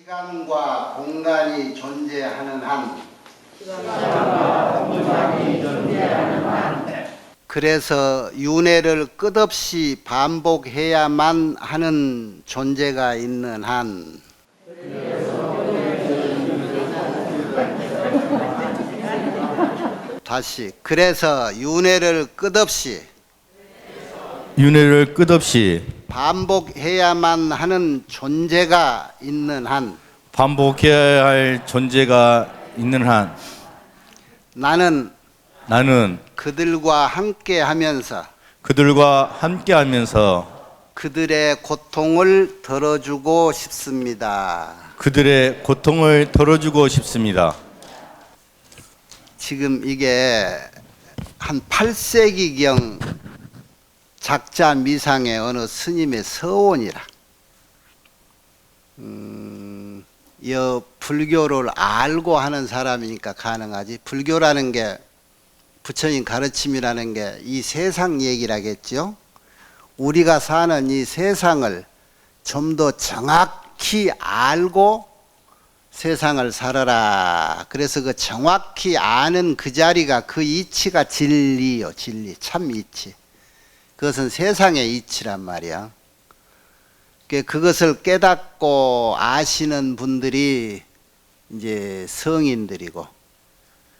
시간과 공간이 존재하는 한 그래서 윤회를 끝없이 반복해야만 하는 존재가 있는 한 다시 그래서 윤회를 끝없이 반복해야만 하는 존재가 있는 한 반복해야 할 존재가 있는 한 나는 그들과 함께 하면서 그들의 고통을 덜어주고 싶습니다. 지금 이게 한 8세기경 작자 미상의 어느 스님의 서원이라. 여 불교를 알고 하는 사람이니까 가능하지. 불교라는 게 부처님 가르침이라는 게 이 세상 얘기라겠죠. 우리가 사는 이 세상을 좀 더 정확히 알고 세상을 살아라. 그래서 그 정확히 아는 그 자리가 그 이치가 진리요. 진리, 참 이치. 그것은 세상의 이치란 말이야. 그것을 깨닫고 아시는 분들이 이제 성인들이고,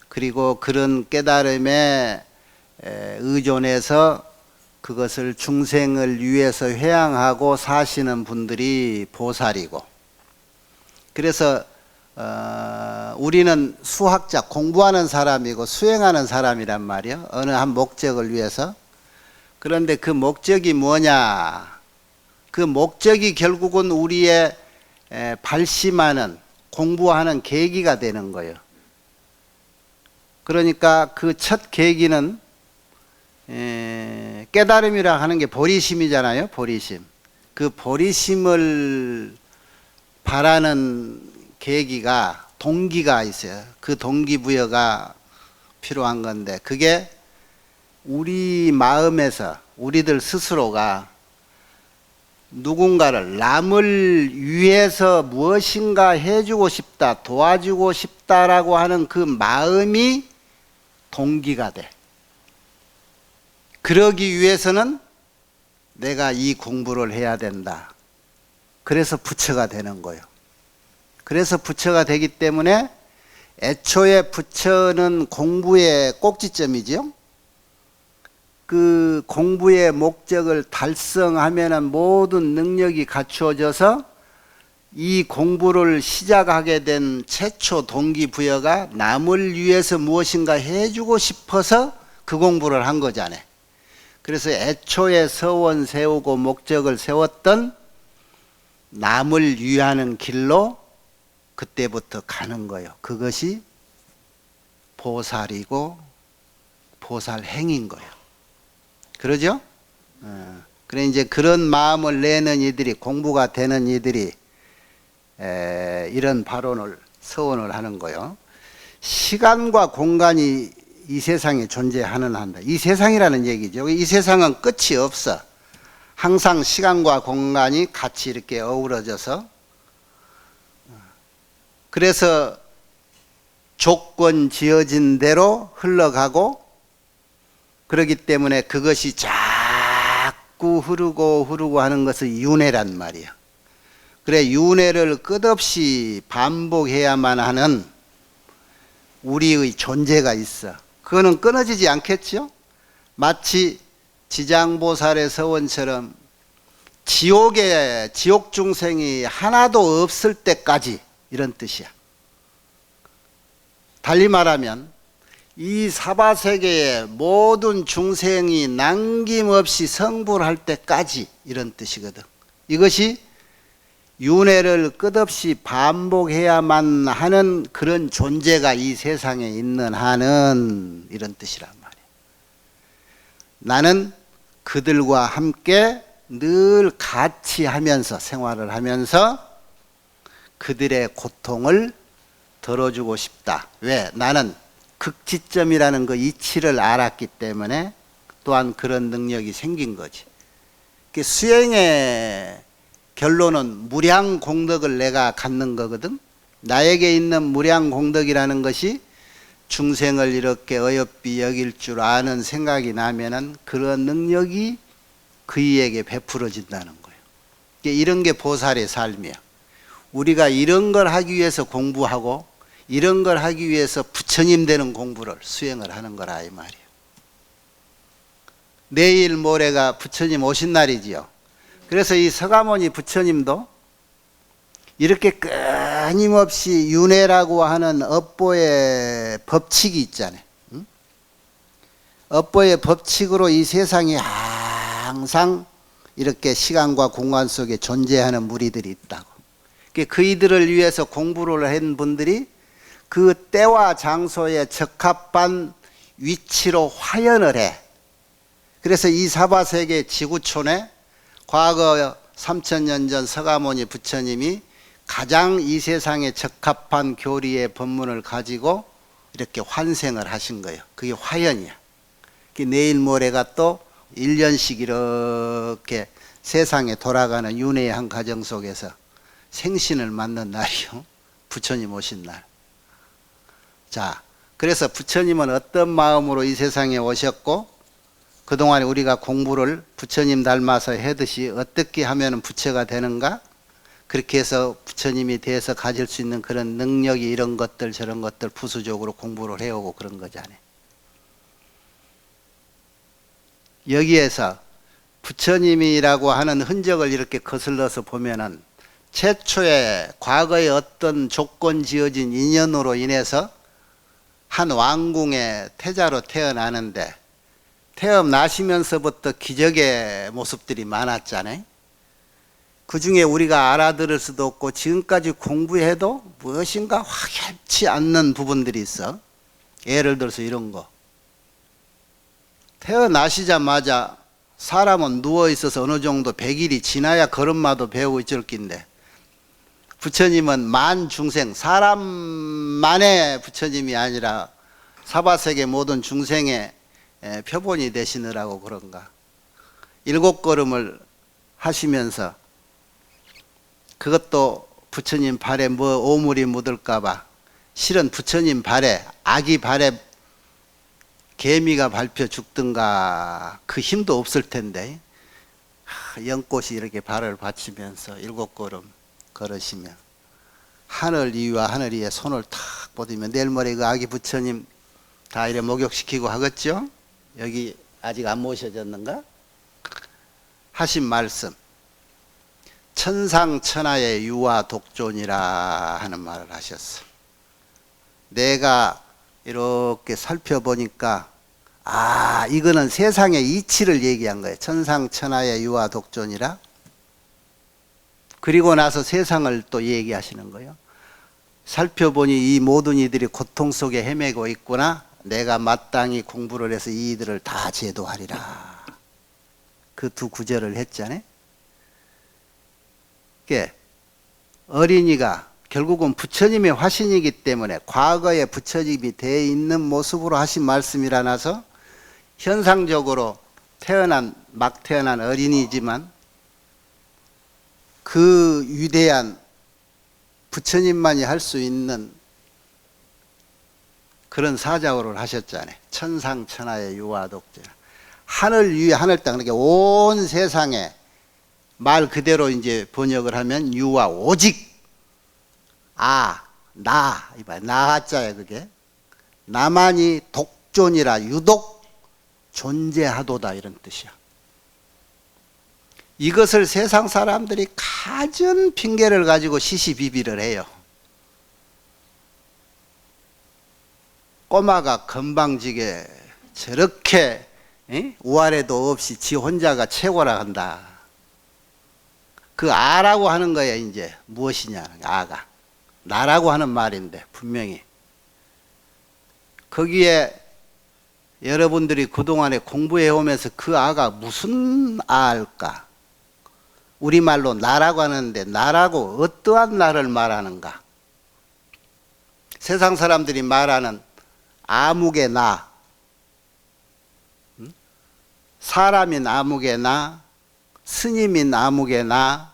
그리고 그런 깨달음에 의존해서 그것을 중생을 위해서 회양하고 사시는 분들이 보살이고, 그래서 우리는 수학자, 공부하는 사람이고 수행하는 사람이란 말이에요. 어느 한 목적을 위해서. 그런데 그 목적이 뭐냐? 그 목적이 결국은 우리의 발심하는, 공부하는 계기가 되는 거예요. 그러니까 그 첫 계기는 깨달음이라 하는 게 보리심이잖아요. 보리심. 그 보리심을 바라는 계기가, 동기가 있어요. 그 동기부여가 필요한 건데, 그게 우리 마음에서 우리들 스스로가 누군가를, 남을 위해서 무엇인가 해주고 싶다, 도와주고 싶다라고 하는 그 마음이 동기가 돼. 그러기 위해서는 내가 이 공부를 해야 된다. 그래서 부처가 되는 거예요. 그래서 부처가 되기 때문에 애초에 부처는 공부의 꼭지점이죠. 그 공부의 목적을 달성하면 모든 능력이 갖추어져서 이 공부를 시작하게 된 최초 동기부여가 남을 위해서 무엇인가 해주고 싶어서 그 공부를 한 거잖아요. 그래서 애초에 서원 세우고 목적을 세웠던 남을 위하는 길로 그때부터 가는 거예요. 그것이 보살이고 보살행인 거예요. 그러죠? 그래 이제 그런 마음을 내는 이들이, 공부가 되는 이들이 이런 발언을, 서원을 하는 거예요. 시간과 공간이 이 세상에 존재하는 한다. 이 세상이라는 얘기죠. 이 세상은 끝이 없어. 항상 시간과 공간이 같이 이렇게 어우러져서, 그래서 조건 지어진 대로 흘러가고, 그렇기 때문에 그것이 자꾸 흐르고 하는 것을 윤회란 말이야. 그래, 윤회를 끝없이 반복해야만 하는 우리의 존재가 있어. 그거는 끊어지지 않겠죠? 마치 지장보살의 서원처럼 지옥 중생이 하나도 없을 때까지, 이런 뜻이야. 달리 말하면 이 사바세계의 모든 중생이 남김없이 성불할 때까지, 이런 뜻이거든. 이것이 윤회를 끝없이 반복해야만 하는 그런 존재가 이 세상에 있는 한은, 이런 뜻이란 말이에요. 나는 그들과 함께 늘 같이 하면서, 생활을 하면서 그들의 고통을 덜어주고 싶다. 왜? 나는 극지점이라는 그 이치를 알았기 때문에 또한 그런 능력이 생긴 거지. 수행의 결론은 무량 공덕을 내가 갖는 거거든. 나에게 있는 무량 공덕이라는 것이 중생을 이렇게 어여삐 여길 줄 아는 생각이 나면은 그런 능력이 그이에게 베풀어진다는 거예요. 이런 게 보살의 삶이야. 우리가 이런 걸 하기 위해서 공부하고 이런 걸 하기 위해서 부처님 되는 공부를 수행을 하는 거라 이 말이에요. 내일 모레가 부처님 오신 날이지요. 그래서 이 서가모니 부처님도 이렇게 끊임없이 윤회라고 하는 업보의 법칙이 있잖아요. 응? 업보의 법칙으로 이 세상이 항상 이렇게 시간과 공간 속에 존재하는 무리들이 있다고. 그이들을 위해서 공부를 한 분들이 그 때와 장소에 적합한 위치로 화연을 해. 그래서 이 사바세계 지구촌에 과거 3000년 전 서가모니 부처님이 가장 이 세상에 적합한 교리의 법문을 가지고 이렇게 환생을 하신 거예요. 그게 화연이야. 내일 모레가 또 1년씩 이렇게 세상에 돌아가는 윤회의 한 과정 속에서 생신을 맞는 날이요. 부처님 오신 날. 자, 그래서 부처님은 어떤 마음으로 이 세상에 오셨고 그동안에 우리가 공부를 부처님 닮아서 해듯이 어떻게 하면 부처가 되는가? 그렇게 해서 부처님이 돼서 가질 수 있는 그런 능력이 이런 것들 저런 것들 부수적으로 공부를 해오고 그런 거잖아요. 여기에서 부처님이라고 하는 흔적을 이렇게 거슬러서 보면은 최초에 과거에 어떤 조건 지어진 인연으로 인해서 한 왕궁의 태자로 태어나는데 태어나시면서부터 기적의 모습들이 많았잖아요. 그 중에 우리가 알아들을 수도 없고 지금까지 공부해도 무엇인가 확연치 않는 부분들이 있어. 예를 들어서 이런 거. 태어나시자마자 사람은 누워있어서 어느 정도 100일이 지나야 걸음마도 배우고 있을 낀데 부처님은 만중생, 사람만의 부처님이 아니라 사바세계 모든 중생의 표본이 되시느라고 그런가. 7걸음을 하시면서 그것도 부처님 발에 뭐 오물이 묻을까봐 실은 부처님 발에 아기 발에 개미가 밟혀 죽든가 그 힘도 없을 텐데 연꽃이 이렇게 발을 받치면서 7걸음 걸으시면 하늘 위와 하늘 위에 손을 탁 뻗으면 내일 모레 그 아기 부처님 다 이래 목욕시키고 하겠죠? 여기 아직 안 모셔졌는가? 하신 말씀 천상천하의 유아 독존이라 하는 말을 하셨어. 내가 이렇게 살펴보니까 이거는 세상의 이치를 얘기한 거예요. 천상천하의 유아 독존이라. 그리고 나서 세상을 또 얘기하시는 거예요. 살펴보니 이 모든 이들이 고통 속에 헤매고 있구나. 내가 마땅히 공부를 해서 이들을 다 제도하리라. 그 두 구절을 했잖아요. 어린이가 결국은 부처님의 화신이기 때문에 과거에 부처님이 되어 있는 모습으로 하신 말씀이라서 현상적으로 막 태어난 어린이지만 그 위대한 부처님만이 할 수 있는 그런 사자호를 하셨잖아요. 천상천하의 유아독존. 하늘 위에 하늘 땅 이렇게 온 세상에 말 그대로 이제 번역을 하면 유아 오직 나 하자야 그게 나만이 독존이라 유독 존재하도다 이런 뜻이야. 이것을 세상 사람들이 갖은 핑계를 가지고 시시비비를 해요. 꼬마가 건방지게 저렇게 우아래도 없이 지 혼자가 최고라 한다. 그 아라고 하는 거야 이제 무엇이냐 아가 나라고 하는 말인데 분명히 거기에 여러분들이 그동안에 공부해 오면서 그 아가 무슨 아일까? 우리말로 나라고 하는데 나라고 어떠한 나를 말하는가? 세상 사람들이 말하는 아무개 나, 사람인 아무개 나, 스님인 아무개 나,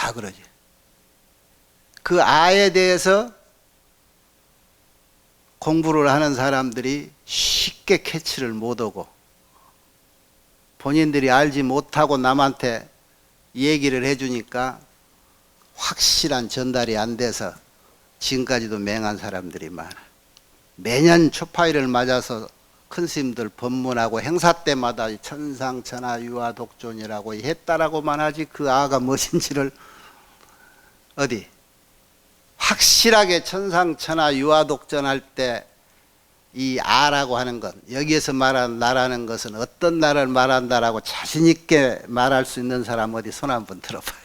다 그러지. 그 아에 대해서 공부를 하는 사람들이 쉽게 캐치를 못하고 본인들이 알지 못하고 남한테 얘기를 해주니까 확실한 전달이 안 돼서 지금까지도 맹한 사람들이 많아. 매년 초파일을 맞아서 큰 스님들 법문하고 행사 때마다 천상천하 유아독존이라고 했다라고만 하지 그 아가 무엇인지를 어디 확실하게 천상천하 유아독존할 때 이 아라고 하는 것, 여기에서 말하는 나라는 것은 어떤 나라를 말한다라고 자신 있게 말할 수 있는 사람 어디 손 한번 들어봐요.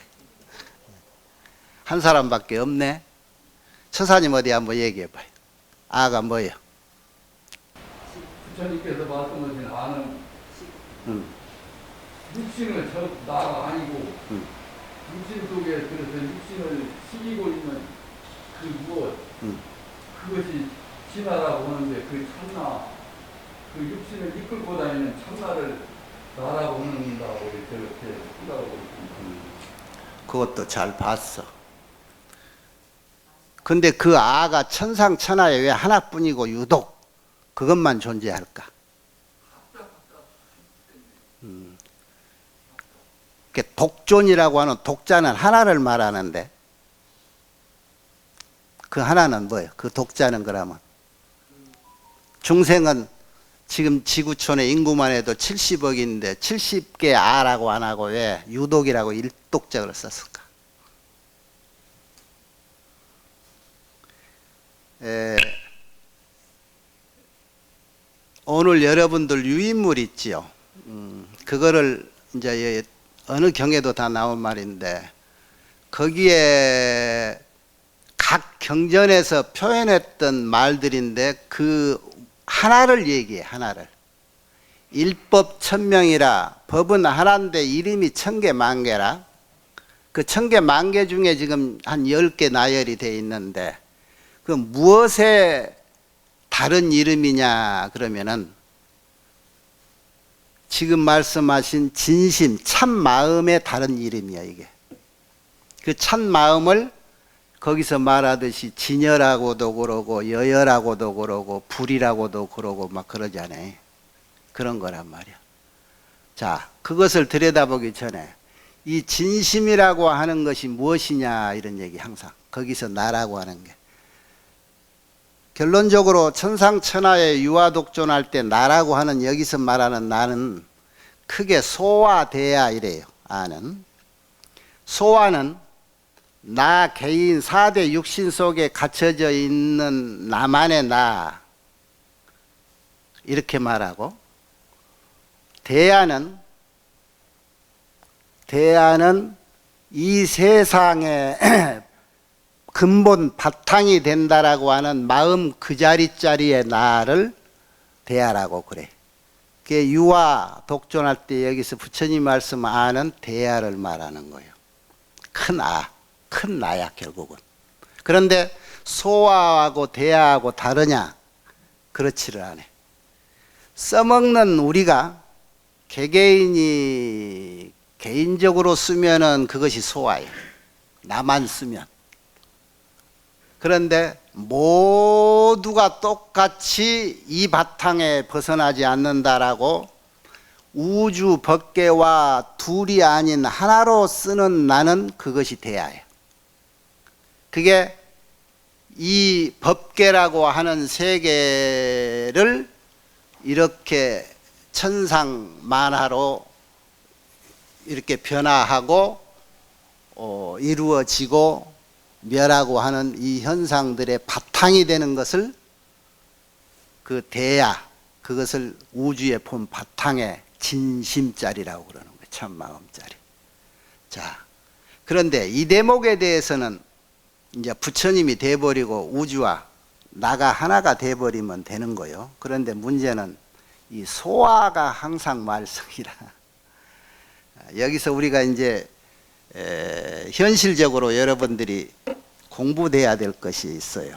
한 사람밖에 없네. 처사님 어디 한번 얘기해봐요. 아가 뭐예요? 부처님께서 말씀하신 아는 육신을 저 나가 아니고 육신 속에 그래서 육신을 시기고 있는 그 무엇 그것이 진화라고 하는데 그 참나 그 육신을 이끌고 다니는 참나를 나라고 하는다고 이렇게 생각하고 있습니다. 그것도 잘 봤어. 근데 그 아가 천상천하에 왜 하나뿐이고 유독 그것만 존재할까? 독존이라고 하는 독자는 하나를 말하는데 그 하나는 뭐예요? 그 독자는 그러면 중생은 지금 지구촌의 인구만 해도 70억인데 70개 아라고 안 하고 왜 유독이라고 일독자를 썼을까? 오늘 여러분들 유인물 있지요. 그거를 이제 어느 경에도 다 나온 말인데 거기에 각 경전에서 표현했던 말들인데 그 하나를 얘기해. 하나를. 일법 천명이라 법은 하나인데 이름이 천개 만개라. 그 천개 만개 중에 지금 한 10개 나열이 돼 있는데 그 무엇의 다른 이름이냐 그러면은 지금 말씀하신 진심, 참 마음의 다른 이름이야 이게. 그 참 마음을 거기서 말하듯이 진여라고도 그러고 여여라고도 그러고 불이라고도 그러고 막 그러잖아요. 그런 거란 말이야. 자, 그것을 들여다보기 전에 이 진심이라고 하는 것이 무엇이냐 이런 얘기 항상 거기서 나라고 하는 게 결론적으로 천상천하에 유아독존할 때 나라고 하는 여기서 말하는 나는 크게 소와 대야 이래요. 아는 소와는 나 개인 4대 육신 속에 갇혀져 있는 나만의 나 이렇게 말하고 대야는 이 세상의 근본 바탕이 된다라고 하는 마음 그 자리짜리의 나를 대야라고 그래. 그게 유아 독존할 때 여기서 부처님 말씀 아는 대야를 말하는 거예요. 큰 아, 큰 나야 결국은. 그런데 소아하고 대야하고 다르냐? 그렇지를 않아. 써먹는 우리가 개개인이 개인적으로 쓰면은 그것이 소아예요. 나만 쓰면. 그런데 모두가 똑같이 이 바탕에 벗어나지 않는다라고 우주 법계와 둘이 아닌 하나로 쓰는 나는 그것이 대야예요. 그게 이 법계라고 하는 세계를 이렇게 천상만화로 이렇게 변화하고 이루어지고 멸하고 하는 이 현상들의 바탕이 되는 것을 그 대야, 그것을 우주의 본 바탕에 진심짜리라고 그러는 거예요. 참마음짜리. 자, 그런데 이 대목에 대해서는 이제 부처님이 돼버리고 우주와 나가 하나가 돼버리면 되는 거예요. 그런데 문제는 이 소아가 항상 말썽이라. 여기서 우리가 이제 현실적으로 여러분들이 공부돼야 될 것이 있어요.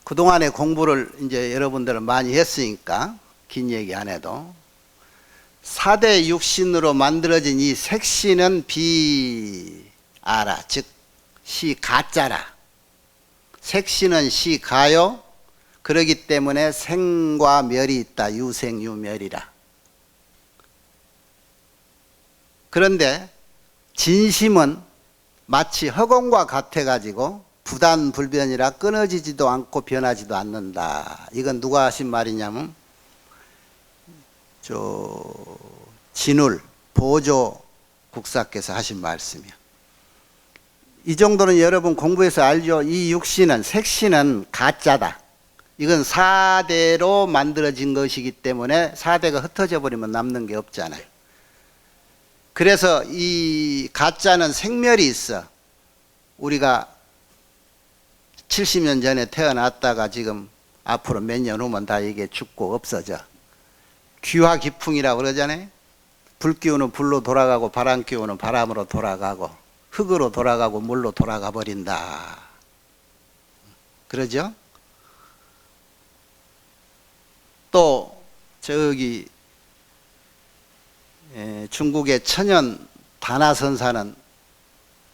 그동안에 공부를 이제 여러분들은 많이 했으니까 긴 얘기 안 해도 4대 육신으로 만들어진 이 색신은 비아라, 즉 시가짜라. 색신은 시가요. 그러기 때문에 생과 멸이 있다. 유생유멸이라. 그런데 진심은 마치 허공과 같아가지고 부단불변이라 끊어지지도 않고 변하지도 않는다. 이건 누가 하신 말이냐면 진울 보조 국사께서 하신 말씀이요. 이 정도는 여러분 공부해서 알죠. 이 육신은 색신은 가짜다. 이건 4대로 만들어진 것이기 때문에 4대가 흩어져 버리면 남는 게 없잖아요. 그래서 이 가짜는 생멸이 있어. 우리가 70년 전에 태어났다가 지금 앞으로 몇 년 후면 다 이게 죽고 없어져. 귀화기풍이라고 그러잖아요. 불 기운은 불로 돌아가고 바람 기운은 바람으로 돌아가고 흙으로 돌아가고 물로 돌아가 버린다. 그러죠? 또 저기 중국의 천연 다나선사는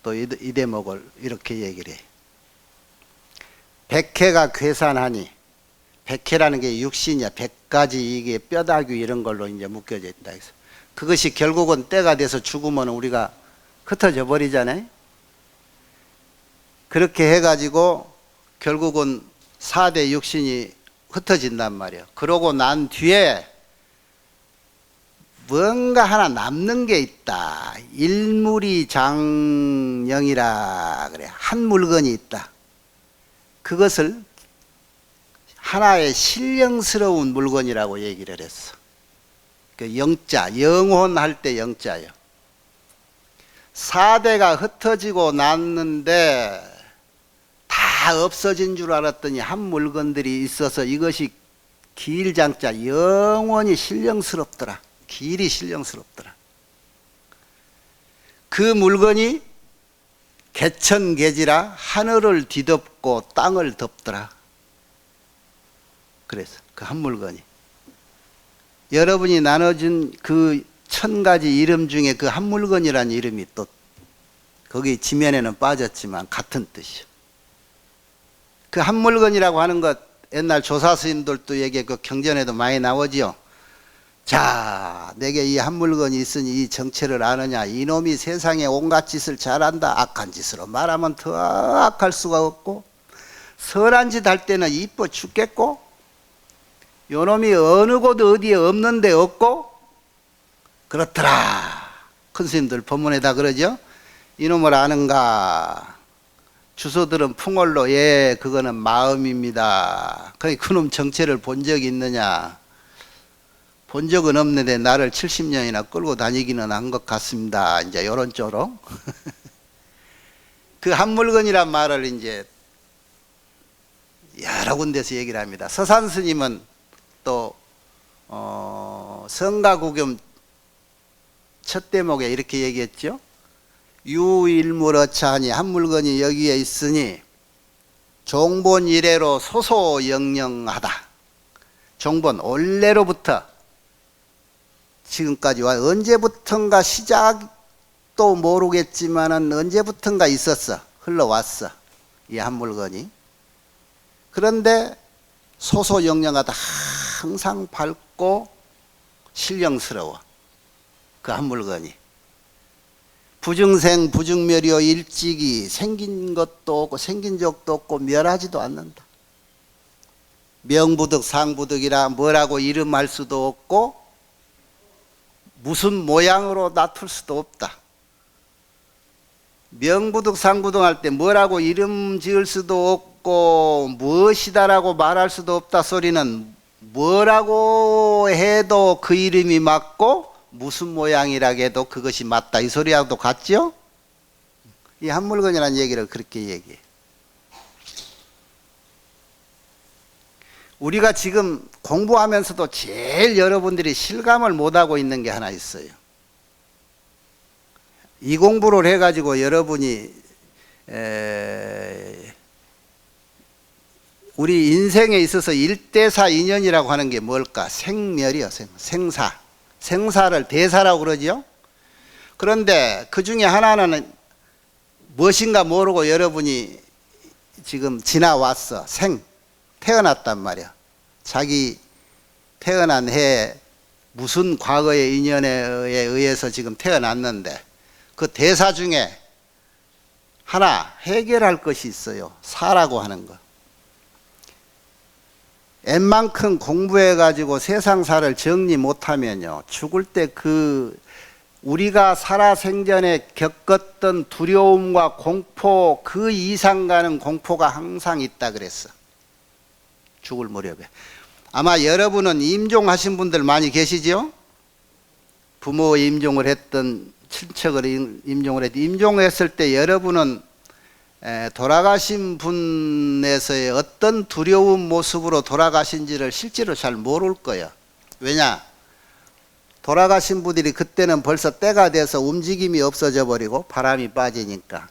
또 이 대목을 이렇게 얘기를 해요. 백해가 괴산하니, 백해라는 게 육신이야. 100가지 이게 뼈다귀 이런 걸로 이제 묶여져 있다. 그것이 결국은 때가 돼서 죽으면 우리가 흩어져 버리잖아요. 그렇게 해가지고 결국은 4대 육신이 흩어진단 말이에요. 그러고 난 뒤에 뭔가 하나 남는 게 있다. 일물이 장영이라 그래. 한 물건이 있다. 그것을 하나의 신령스러운 물건이라고 얘기를 했어. 그 영자, 영혼할 때 영자예요. 4대가 흩어지고 났는데 다 없어진 줄 알았더니 한 물건들이 있어서 이것이 길장자, 영원히 신령스럽더라. 길이 신령스럽더라. 그 물건이 개천개지라 하늘을 뒤덮고 땅을 덮더라. 그래서 그 한 물건이 여러분이 나눠준 그 1000가지 이름 중에 그 한 물건이라는 이름이 또 거기 지면에는 빠졌지만 같은 뜻이요. 그 한 물건이라고 하는 것 옛날 조사 스님들도 얘기했고 경전에도 많이 나오지요. 자, 내게 이 한 물건이 있으니 이 정체를 아느냐. 이놈이 세상에 온갖 짓을 잘한다. 악한 짓으로 말하면 더 악할 수가 없고 선한 짓 할 때는 이뻐 죽겠고 요놈이 어느 곳 어디에 없는데 없고 그렇더라. 큰 스님들 법문에다 그러죠. 이놈을 아는가. 주소들은 풍월로 예 그거는 마음입니다. 그놈 정체를 본 적이 있느냐. 본 적은 없는데 나를 70년이나 끌고 다니기는 한 것 같습니다. 이제 요런 쪽으로. 그 한 물건이란 말을 이제 여러 군데서 얘기를 합니다. 서산 스님은 또 성가구겸 첫 대목에 이렇게 얘기했죠. 유일물어차하니 한 물건이 여기에 있으니 종본 이래로 소소영영하다. 종본 원래로부터 지금까지 와 언제부턴가 시작도 모르겠지만은 언제부턴가 있었어. 흘러왔어. 이 한 물건이. 그런데 소소영영하다. 항상 밝고 신령스러워. 그 한 물건이. 부증생 부증멸이요 일찍이 생긴 것도 없고 생긴 적도 없고 멸하지도 않는다. 명부득 상부득이라 뭐라고 이름할 수도 없고 무슨 모양으로 나툴 수도 없다. 명부득 상부득 할 때 뭐라고 이름 지을 수도 없고 무엇이다라고 말할 수도 없다 소리는 뭐라고 해도 그 이름이 맞고 무슨 모양이라 해도 그것이 맞다 이 소리하고도 같죠? 이 한 물건이라는 얘기를 그렇게 얘기해. 우리가 지금 공부하면서도 제일 여러분들이 실감을 못하고 있는 게 하나 있어요. 이 공부를 해가지고 여러분이 우리 인생에 있어서 일대사 인연이라고 하는 게 뭘까? 생멸이요. 생사. 생사를 대사라고 그러지요. 그런데 그 중에 하나는 무엇인가 모르고 여러분이 지금 지나왔어. 태어났단 말이야. 자기 태어난 해에 무슨 과거의 인연에 의해서 지금 태어났는데 그 대사 중에 하나 해결할 것이 있어요. 사라고 하는 거. 웬만큼 공부해가지고 세상사를 정리 못하면요, 죽을 때 우리가 살아생전에 겪었던 두려움과 공포 그 이상 가는 공포가 항상 있다 그랬어. 죽을 무렵에. 아마 여러분은 임종하신 분들 많이 계시죠? 부모 임종을 했던, 친척을 임종을 했던, 임종했을 때 여러분은 돌아가신 분에서의 어떤 두려운 모습으로 돌아가신지를 실제로 잘 모를 거예요. 왜냐? 돌아가신 분들이 그때는 벌써 때가 돼서 움직임이 없어져 버리고 바람이 빠지니까.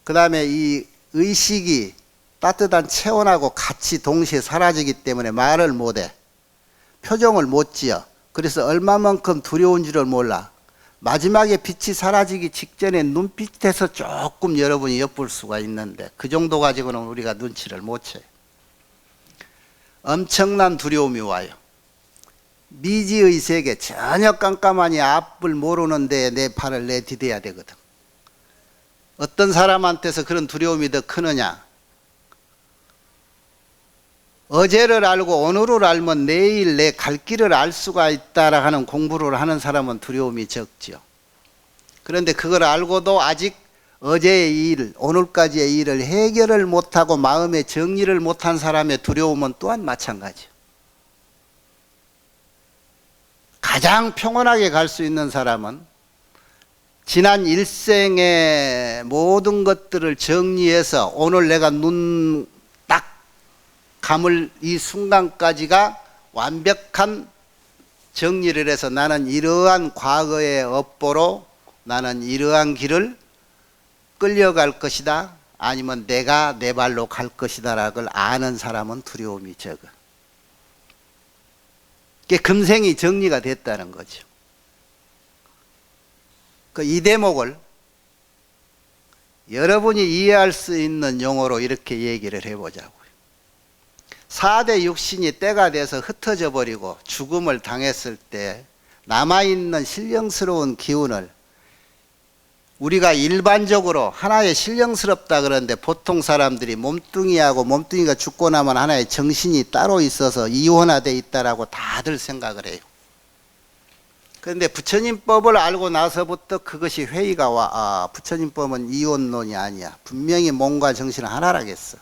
그 다음에 이 의식이 따뜻한 체온하고 같이 동시에 사라지기 때문에 말을 못해. 표정을 못 지어. 그래서 얼마만큼 두려운지를 몰라. 마지막에 빛이 사라지기 직전에 눈빛에서 조금 여러분이 엿볼 수가 있는데 그 정도 가지고는 우리가 눈치를 못 채요. 엄청난 두려움이 와요. 미지의 세계, 전혀 깜깜하니 앞을 모르는데 내 팔을 내디뎌야 되거든. 어떤 사람한테서 그런 두려움이 더 크느냐? 어제를 알고 오늘을 알면 내일 내 갈 길을 알 수가 있다라 하는 공부를 하는 사람은 두려움이 적죠. 그런데 그걸 알고도 아직 어제의 일, 오늘까지의 일을 해결을 못하고 마음의 정리를 못한 사람의 두려움은 또한 마찬가지요. 가장 평온하게 갈 수 있는 사람은 지난 일생의 모든 것들을 정리해서 오늘 내가 눈 딱 감을 이 순간까지가 완벽한 정리를 해서 나는 이러한 과거의 업보로 나는 이러한 길을 끌려갈 것이다, 아니면 내가 내 발로 갈 것이다 라고 아는 사람은 두려움이 적어. 그게 금생이 정리가 됐다는 거죠. 이 대목을 여러분이 이해할 수 있는 용어로 이렇게 얘기를 해보자고요. 4대 육신이 때가 돼서 흩어져 버리고 죽음을 당했을 때 남아있는 신령스러운 기운을 우리가 일반적으로 하나의 신령스럽다 그러는데 보통 사람들이 몸뚱이하고 몸뚱이가 죽고 나면 하나의 정신이 따로 있어서 이원화되어 있다라고 다들 생각을 해요. 그런데 부처님법을 알고 나서부터 그것이 회의가 와. 부처님법은 이원론이 아니야. 분명히 몸과 정신은 하나라겠어.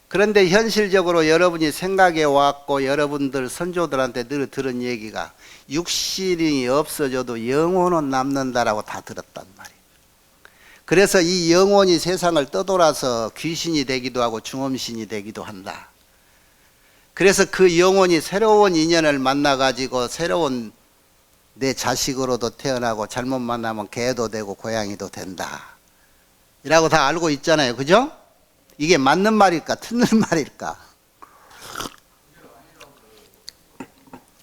그런데 현실적으로 여러분이 생각해 왔고 여러분들 선조들한테 늘 들은 얘기가 육신이 없어져도 영혼은 남는다라고 다 들었단 말이에요. 그래서 이 영혼이 세상을 떠돌아서 귀신이 되기도 하고 중음신이 되기도 한다. 그래서 그 영혼이 새로운 인연을 만나가지고 새로운 내 자식으로도 태어나고 잘못 만나면 개도 되고 고양이도 된다. 이라고 다 알고 있잖아요. 그죠? 이게 맞는 말일까? 틀린 말일까?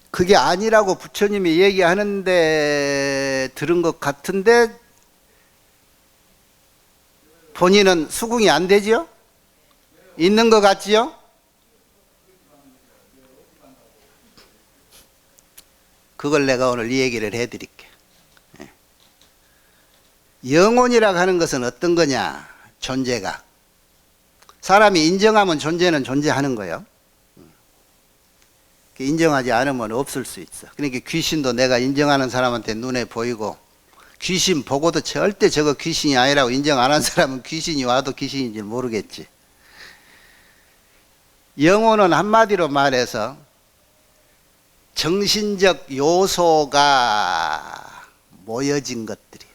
그게 아니라고 부처님이 얘기하는데 들은 것 같은데 본인은 수긍이 안 되지요? 있는 것 같지요? 그걸 내가 오늘 이 얘기를 해드릴게. 영혼이라고 하는 것은 어떤 거냐? 존재가. 사람이 인정하면 존재는 존재하는 거예요. 인정하지 않으면 없을 수 있어. 그러니까 귀신도 내가 인정하는 사람한테 눈에 보이고 귀신 보고도 절대 저거 귀신이 아니라고 인정 안 한 사람은 귀신이 와도 귀신인지 모르겠지. 영혼은 한마디로 말해서 정신적 요소가 모여진 것들이에요.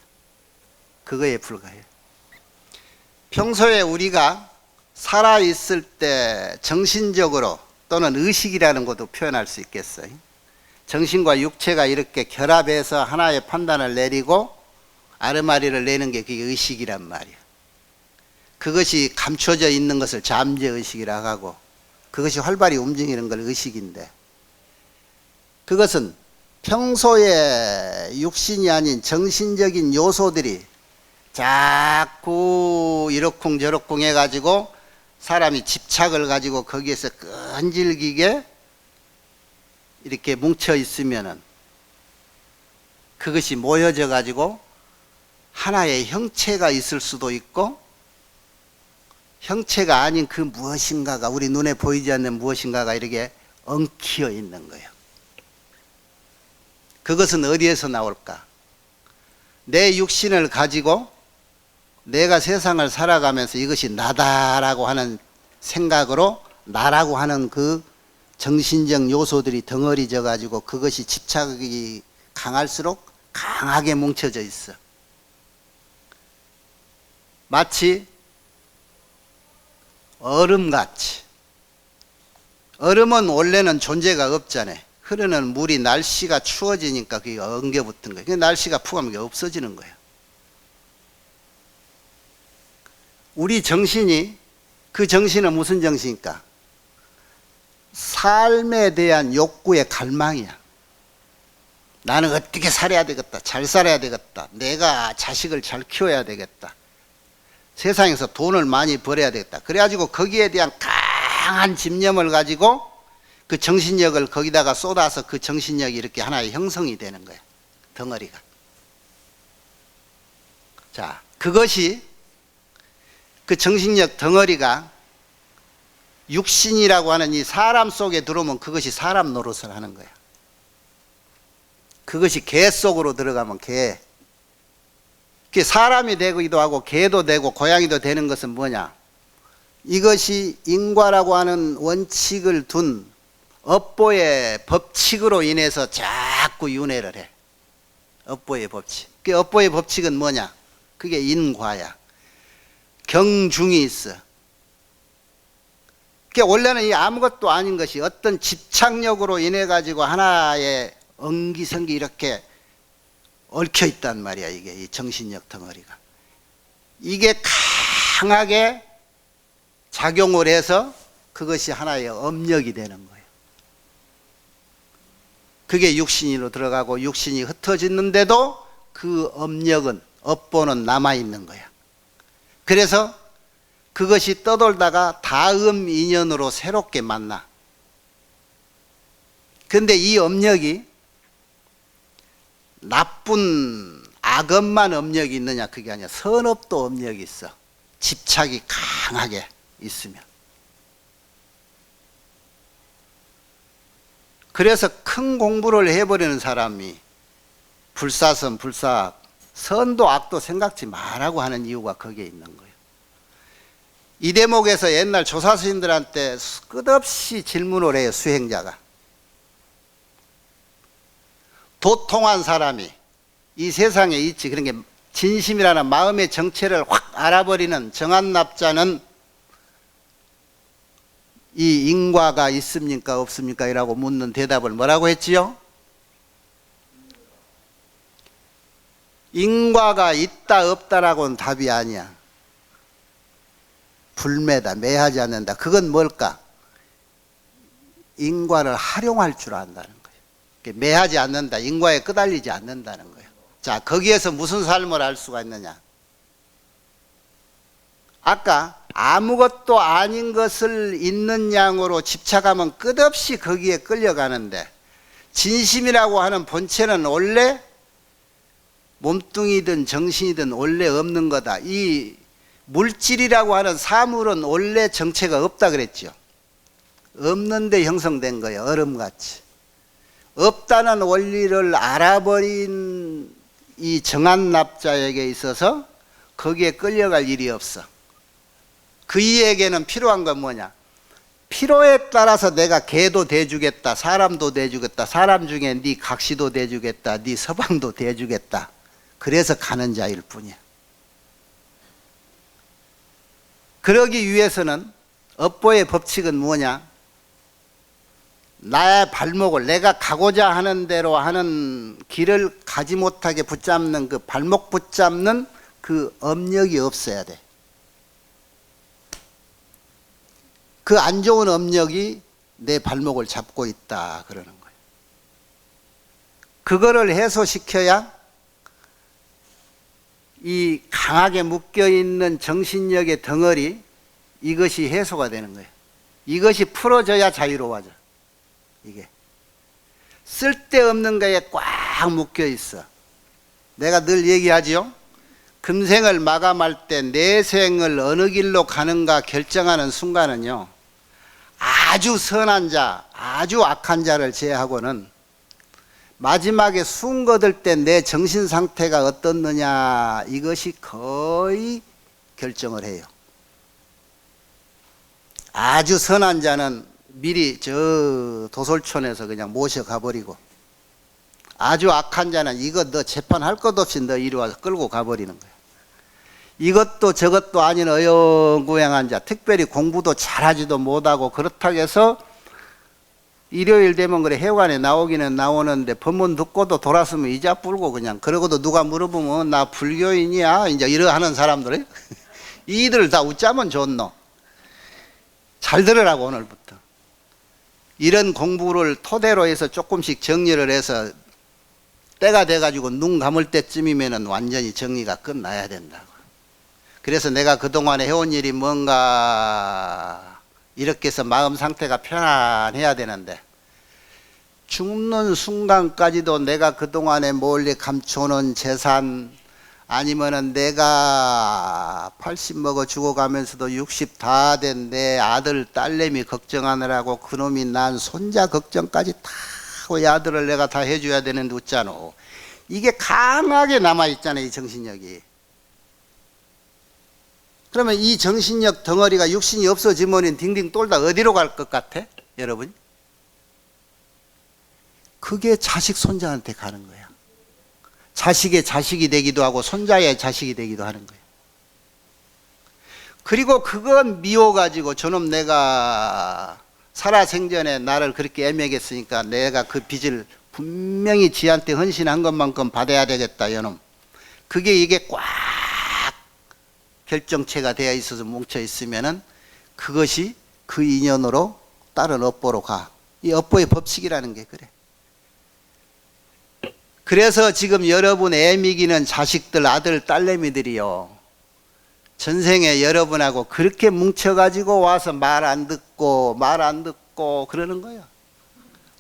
그거에 불과해요. 평소에 우리가 살아있을 때 정신적으로 또는 의식이라는 것도 표현할 수 있겠어요. 정신과 육체가 이렇게 결합해서 하나의 판단을 내리고 아르마리를 내는 게 그게 의식이란 말이에요. 그것이 감춰져 있는 것을 잠재의식이라고 하고 그것이 활발히 움직이는 걸 의식인데 그것은 평소에 육신이 아닌 정신적인 요소들이 자꾸 이러쿵저러쿵 해가지고 사람이 집착을 가지고 거기에서 끈질기게 이렇게 뭉쳐 있으면은 그것이 모여져 가지고 하나의 형체가 있을 수도 있고 형체가 아닌 그 무엇인가가 우리 눈에 보이지 않는 무엇인가가 이렇게 엉키어 있는 거예요. 그것은 어디에서 나올까? 내 육신을 가지고 내가 세상을 살아가면서 이것이 나다라고 하는 생각으로 나라고 하는 그 정신적 요소들이 덩어리져 가지고 그것이 집착이 강할수록 강하게 뭉쳐져 있어. 마치 얼음같이. 얼음은 원래는 존재가 없잖아요. 흐르는 물이 날씨가 추워지니까 그게 엉겨붙은 거예요. 그 날씨가 푸가면 게 없어지는 거예요. 우리 정신이, 그 정신은 무슨 정신일까? 삶에 대한 욕구의 갈망이야. 나는 어떻게 살아야 되겠다. 잘 살아야 되겠다. 내가 자식을 잘 키워야 되겠다. 세상에서 돈을 많이 벌어야 되겠다. 그래가지고 거기에 대한 강한 집념을 가지고 그 정신력을 거기다가 쏟아서 그 정신력이 이렇게 하나의 형성이 되는 거야. 덩어리가. 자, 그것이 그 정신력 덩어리가 육신이라고 하는 이 사람 속에 들어오면 그것이 사람 노릇을 하는 거야. 그것이 개 속으로 들어가면 개. 그게 사람이 되기도 하고 개도 되고 고양이도 되는 것은 뭐냐? 이것이 인과라고 하는 원칙을 둔 업보의 법칙으로 인해서 자꾸 윤회를 해. 업보의 법칙. 그 업보의 법칙은 뭐냐? 그게 인과야. 경중이 있어. 그게 원래는 이 아무것도 아닌 것이 어떤 집착력으로 인해 가지고 하나의 엉기성기 이렇게 얽혀 있단 말이야. 이게 이 정신력 덩어리가. 이게 강하게 작용을 해서 그것이 하나의 업력이 되는 거예요. 그게 육신으로 들어가고 육신이 흩어지는데도 그 업력은, 업보는 남아있는 거야. 그래서 그것이 떠돌다가 다음 인연으로 새롭게 만나. 그런데 이 업력이 나쁜 악업만 업력이 있느냐, 그게 아니야. 선업도 업력이 있어. 집착이 강하게 있으면. 그래서 큰 공부를 해버리는 사람이 불사선, 불사악, 선도 악도 생각지 말라고 하는 이유가 거기에 있는 거예요. 이 대목에서 옛날 조사 스님들한테 끝없이 질문을 해요. 수행자가. 도통한 사람이 이 세상에 있지, 그런 게 진심이라는 마음의 정체를 확 알아버리는 정한납자는 이 인과가 있습니까 없습니까? 이라고 묻는 대답을 뭐라고 했지요? 인과가 있다 없다라고는 답이 아니야. 불매다, 매하지 않는다. 그건 뭘까? 인과를 활용할 줄 안다는 거예요. 매하지 않는다. 인과에 끄달리지 않는다는 거예요. 자, 거기에서 무슨 삶을 알 수가 있느냐? 아까 아무것도 아닌 것을 있는 양으로 집착하면 끝없이 거기에 끌려가는데, 진심이라고 하는 본체는 원래 몸뚱이든 정신이든 원래 없는 거다. 이 물질이라고 하는 사물은 원래 정체가 없다 그랬죠. 없는데 형성된 거예요. 얼음같이. 없다는 원리를 알아버린 이 정한납자에게 있어서 거기에 끌려갈 일이 없어. 그이에게는 필요한 건 뭐냐? 필요에 따라서 내가 개도 대주겠다, 사람도 대주겠다, 사람 중에 네 각시도 대주겠다, 네 서방도 대주겠다. 그래서 가는 자일 뿐이야. 그러기 위해서는 업보의 법칙은 뭐냐? 나의 발목을, 내가 가고자 하는 대로 하는 길을 가지 못하게 붙잡는 그 발목 붙잡는 그 업력이 없어야 돼. 그 안 좋은 업력이 내 발목을 잡고 있다 그러는 거예요. 그거를 해소시켜야 이 강하게 묶여있는 정신력의 덩어리, 이것이 해소가 되는 거예요. 이것이 풀어져야 자유로워져. 이게 쓸데없는 거에 꽉 묶여있어. 내가 늘 얘기하지요. 금생을 마감할 때 내생을 어느 길로 가는가 결정하는 순간은요, 아주 선한 자, 아주 악한 자를 제외하고는 마지막에 숨 거둘 때 내 정신 상태가 어떻느냐, 이것이 거의 결정을 해요. 아주 선한 자는 미리 저 도솔촌에서 그냥 모셔가 버리고, 아주 악한 자는 이거 너 재판할 것 없이 너 이리 와서 끌고 가버리는 거야. 이것도 저것도 아닌 어영부영한 자, 특별히 공부도 잘하지도 못하고 그렇다고 해서 일요일 되면 그래 회관에 나오기는 나오는데 법문 듣고도 돌았으면 이자 불고 그냥, 그러고도 누가 물어보면 나 불교인이야 이제 이러 하는 사람들 이들 다 웃자면 좋노. 잘 들으라고. 오늘부터 이런 공부를 토대로 해서 조금씩 정리를 해서 때가 돼가지고 눈 감을 때쯤이면은 완전히 정리가 끝나야 된다고. 그래서 내가 그동안에 해온 일이 뭔가 이렇게 해서 마음 상태가 편안해야 되는데, 죽는 순간까지도 내가 그동안에 멀리 감춰놓은 재산, 아니면은 내가 80 먹어 죽어가면서도 60 다 된 내 아들 딸내미 걱정하느라고 그놈이 난 손자 걱정까지 다 우리 아들을 내가 다 해줘야 되는데 웃잖아. 이게 강하게 남아있잖아요, 이 정신력이. 그러면 이 정신력 덩어리가 육신이 없어지면 딩딩 돌다 어디로 갈 것 같아? 여러분? 그게 자식 손자한테 가는 거야. 자식의 자식이 되기도 하고 손자의 자식이 되기도 하는 거예요. 그리고 그건 미워가지고 저놈 내가 살아생전에 나를 그렇게 애매했으니까 내가 그 빚을 분명히 지한테 헌신한 것만큼 받아야 되겠다, 이놈. 그게 이게 꽉 결정체가 되어 있어서 뭉쳐 있으면은 그것이 그 인연으로 다른 업보로 가. 이 업보의 법칙이라는 게 그래. 그래서 지금 여러분 애미기는 자식들, 아들, 딸내미들이요, 전생에 여러분하고 그렇게 뭉쳐가지고 와서 말 안 듣고 그러는 거야.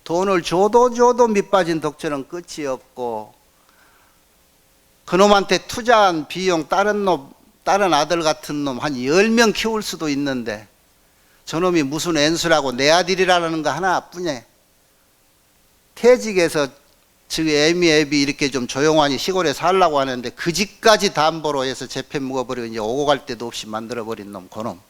돈을 줘도 밑빠진 독처럼 끝이 없고, 그놈한테 투자한 비용 다른 아들 같은 놈 한 10명 키울 수도 있는데 저놈이 무슨 엔수라고 내 아들이라는 거 하나뿐이야. 퇴직해서 즉 애비 이렇게 좀 조용하니 시골에 살라고 하는데 그 집까지 담보로 해서 재패 묵어버리고 이제 오고 갈 데도 없이 만들어버린 놈, 그놈.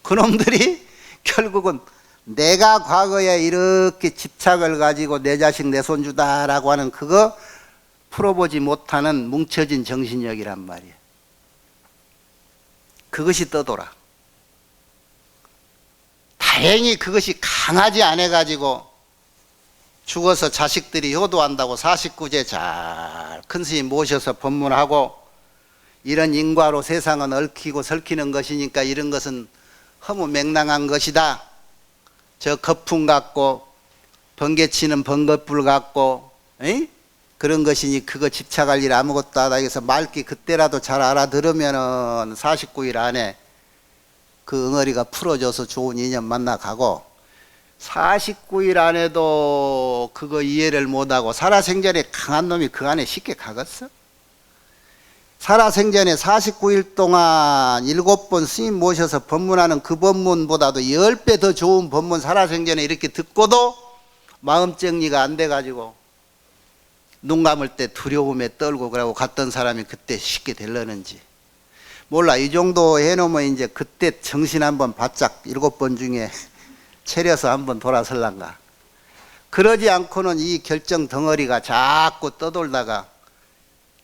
그놈들이 결국은 내가 과거에 이렇게 집착을 가지고 내 자식 내 손주다라고 하는 그거 풀어보지 못하는 뭉쳐진 정신력이란 말이에요. 그것이 떠돌아. 다행히 그것이 강하지 않아 가지고 죽어서 자식들이 효도한다고 49제 잘 큰 스님 모셔서 법문하고, 이런 인과로 세상은 얽히고 설키는 것이니까 이런 것은 허무맹랑한 것이다. 저 거품 같고 번개치는 번개불 같고 그런 것이니 그거 집착할 일 아무것도 하다 해서 맑게 그때라도 잘 알아들으면은 49일 안에 그 응어리가 풀어져서 좋은 인연 만나가고, 49일 안에도 그거 이해를 못하고 살아생전에 강한 놈이 그 안에 쉽게 가겠어? 살아생전에 49일 동안 7번 스님 모셔서 법문하는 그 법문보다도 10배 더 좋은 법문 살아생전에 이렇게 듣고도 마음 정리가 안 돼가지고 눈 감을 때 두려움에 떨고 그러고 갔던 사람이 그때 쉽게 되려는지 몰라. 이 정도 해놓으면 이제 그때 정신 한번 바짝 7번 중에 차려서 한번 돌아설란가. 그러지 않고는 이 결정 덩어리가 자꾸 떠돌다가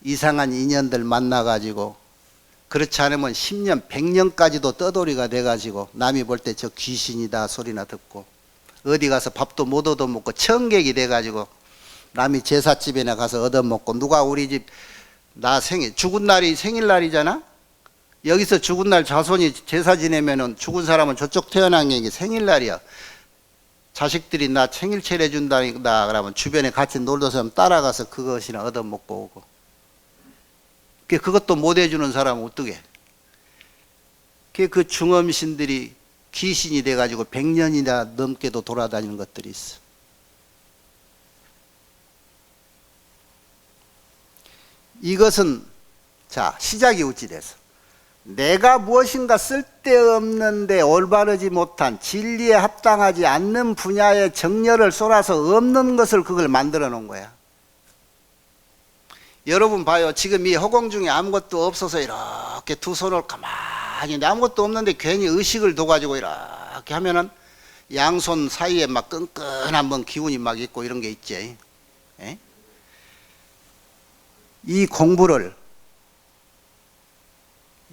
이상한 인연들 만나가지고, 그렇지 않으면 10년, 100년까지도 떠돌이가 돼가지고 남이 볼 때 저 귀신이다 소리나 듣고, 어디 가서 밥도 못 얻어먹고 청객이 돼가지고 남이 제사집에나 가서 얻어먹고, 누가 우리 집 나 생일, 죽은 날이 생일날이잖아? 여기서 죽은 날 자손이 제사 지내면은 죽은 사람은 저쪽 태어난 게 생일날이야. 자식들이 나 생일 차려준다 그러면 주변에 같이 놀던 사람 따라가서 그것이나 얻어먹고 오고. 그것도 못 해주는 사람은 어떻게? 그 중엄신들이 귀신이 돼가지고 100년이나 넘게도 돌아다니는 것들이 있어. 이것은 자 시작이 어찌돼서 내가 무엇인가 쓸데없는데 올바르지 못한 진리에 합당하지 않는 분야에 정열을 쏟아서 없는 것을 그걸 만들어 놓은 거야. 여러분 봐요. 지금 이 허공 중에 아무것도 없어서 이렇게 두 손을 가만히 아무것도 없는데 괜히 의식을 둬가지고 이렇게 하면은 양손 사이에 막 끈끈한 번 기운이 막 있고 이런 게 있지. 에? 이 공부를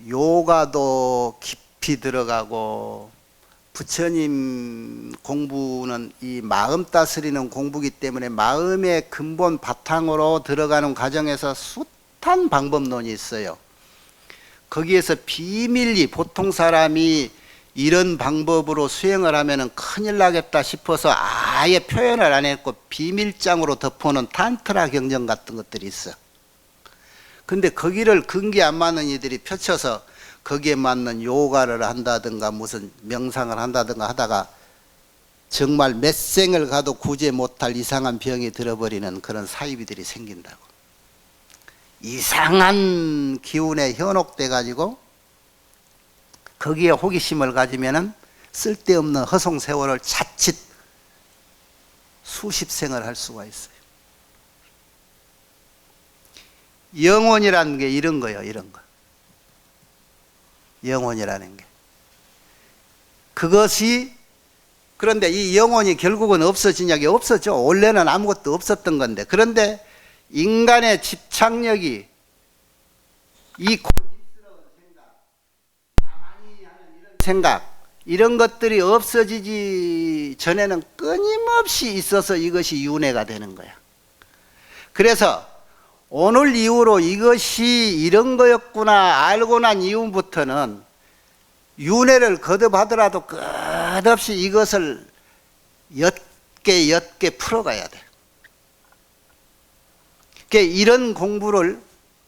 요가도 깊이 들어가고 부처님 공부는 이 마음 다스리는 공부이기 때문에 마음의 근본 바탕으로 들어가는 과정에서 숱한 방법론이 있어요. 거기에서 비밀리 보통 사람이 이런 방법으로 수행을 하면 큰일 나겠다 싶어서 아예 표현을 안 했고 비밀장으로 덮어놓은 탄트라 경전 같은 것들이 있어. 근데 거기를 근기 안 맞는 이들이 펼쳐서 거기에 맞는 요가를 한다든가 무슨 명상을 한다든가 하다가 정말 몇 생을 가도 구제 못할 이상한 병이 들어버리는 그런 사이비들이 생긴다고. 이상한 기운에 현혹돼 가지고 거기에 호기심을 가지면은 쓸데없는 허송 세월을 자칫 수십 생을 할 수가 있어요. 영혼이라는 게 이런 거예요. 이런 거. 영혼이라는 게. 그것이 그런데 이 영혼이 결국은 없어지냐? 없어져. 원래는 아무것도 없었던 건데. 그런데 인간의 집착력이 이 고집스러운 생각, 나만이 하는 이런 생각, 이런 것들이 없어지기 전에는 끊임없이 있어서 이것이 윤회가 되는 거야. 그래서 오늘 이후로 이것이 이런 거였구나 알고 난 이후부터는 윤회를 거듭하더라도 끝없이 이것을 옅게 풀어가야 돼. 그러니까 이런 공부를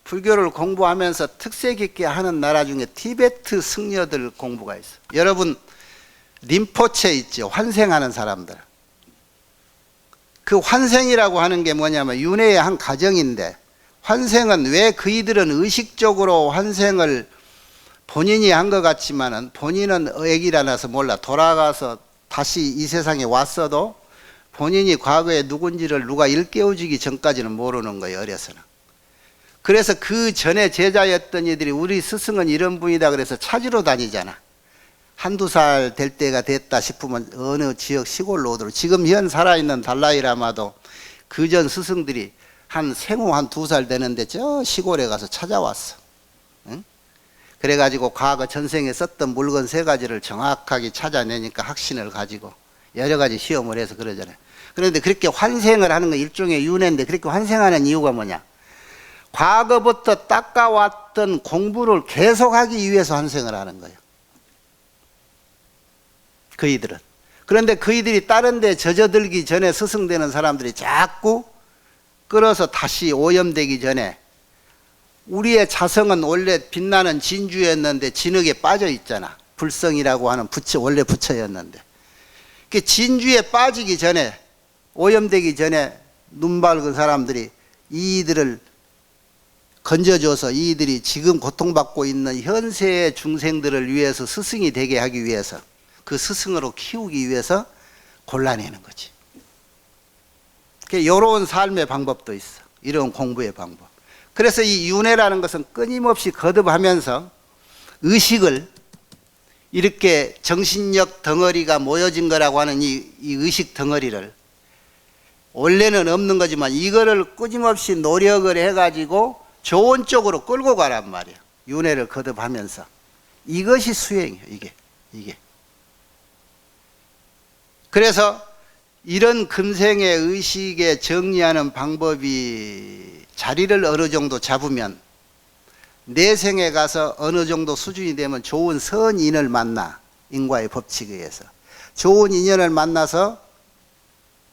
불교를 공부하면서 특색 있게 하는 나라 중에 티베트 승려들 공부가 있어. 여러분 림포체 있죠. 환생하는 사람들. 그 환생이라고 하는 게 뭐냐면 윤회의 한 과정인데 환생은 왜 그이들은 의식적으로 환생을 본인이 한 것 같지만은 본인은 애기라나서 몰라. 돌아가서 다시 이 세상에 왔어도 본인이 과거에 누군지를 누가 일깨워주기 전까지는 모르는 거예요. 어려서는. 그래서 그 전에 제자였던 이들이 우리 스승은 이런 분이다 그래서 찾으러 다니잖아. 한두 살 될 때가 됐다 싶으면 어느 지역 시골로 오도록. 지금 현 살아있는 달라이라마도 그전 스승들이 한 생후 한 2살 되는데 저 시골에 가서 찾아왔어. 응? 그래가지고 과거 전생에 썼던 물건 3가지를 정확하게 찾아내니까 확신을 가지고 여러 가지 시험을 해서 그러잖아요. 그런데 그렇게 환생을 하는 건 일종의 윤회인데 그렇게 환생하는 이유가 뭐냐? 과거부터 닦아왔던 공부를 계속하기 위해서 환생을 하는 거예요. 그이들은. 그런데 그이들이 다른 데 젖어들기 전에 스승되는 사람들이 자꾸 끌어서 다시 오염되기 전에 우리의 자성은 원래 빛나는 진주였는데 진흙에 빠져 있잖아. 불성이라고 하는 부처, 원래 부처였는데. 그 진주에 빠지기 전에 오염되기 전에 눈 밝은 사람들이 이들을 건져줘서 이들이 지금 고통받고 있는 현세의 중생들을 위해서 스승이 되게 하기 위해서 그 스승으로 키우기 위해서 골라내는 거지. 이런 삶의 방법도 있어. 이런 공부의 방법. 그래서 이 윤회라는 것은 끊임없이 거듭하면서 의식을 이렇게 정신력 덩어리가 모여진 거라고 하는 이 의식 덩어리를 원래는 없는 거지만 이거를 끊임없이 노력을 해가지고 좋은 쪽으로 끌고 가란 말이야. 윤회를 거듭하면서. 이것이 수행이에요. 이게. 그래서 이런 금생의 의식에 정리하는 방법이 자리를 어느 정도 잡으면 내생에 가서 어느 정도 수준이 되면 좋은 선인을 만나. 인과의 법칙에 의해서 좋은 인연을 만나서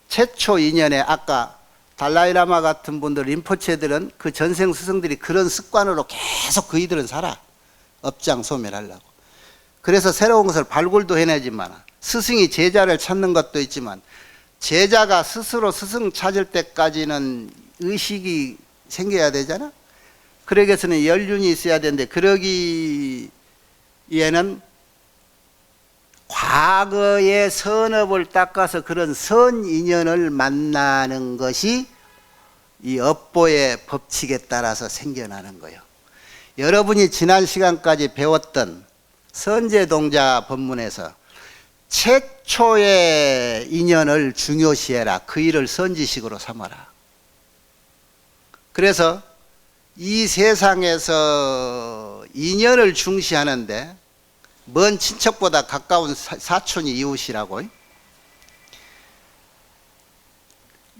최초 인연에 아까 달라이라마 같은 분들, 림포체들은 그 전생 스승들이 그런 습관으로 계속 그이들은 살아. 업장 소멸하려고. 그래서 새로운 것을 발굴도 해내지만 스승이 제자를 찾는 것도 있지만 제자가 스스로 스승 찾을 때까지는 의식이 생겨야 되잖아. 그러기 위해서는 연륜이 있어야 되는데 그러기에는 과거의 선업을 닦아서 그런 선인연을 만나는 것이 이 업보의 법칙에 따라서 생겨나는 거예요. 여러분이 지난 시간까지 배웠던 선제동자 법문에서 최초의 인연을 중요시해라. 그 일을 선지식으로 삼아라. 그래서 이 세상에서 인연을 중시하는데 먼 친척보다 가까운 사촌이 이웃이라고.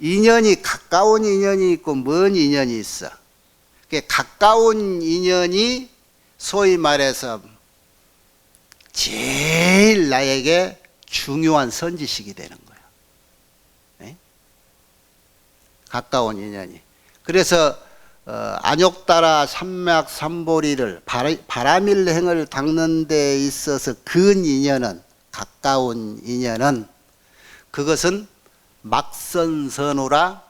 인연이 가까운 인연이 있고 먼 인연이 있어. 가까운 인연이 소위 말해서 제일 나에게 중요한 선지식이 되는 거예요. 네? 가까운 인연이. 그래서 안욕따라 삼맥삼보리를 바라밀행을 닦는 데 있어서 근 인연은, 가까운 인연은, 그것은 막선선우라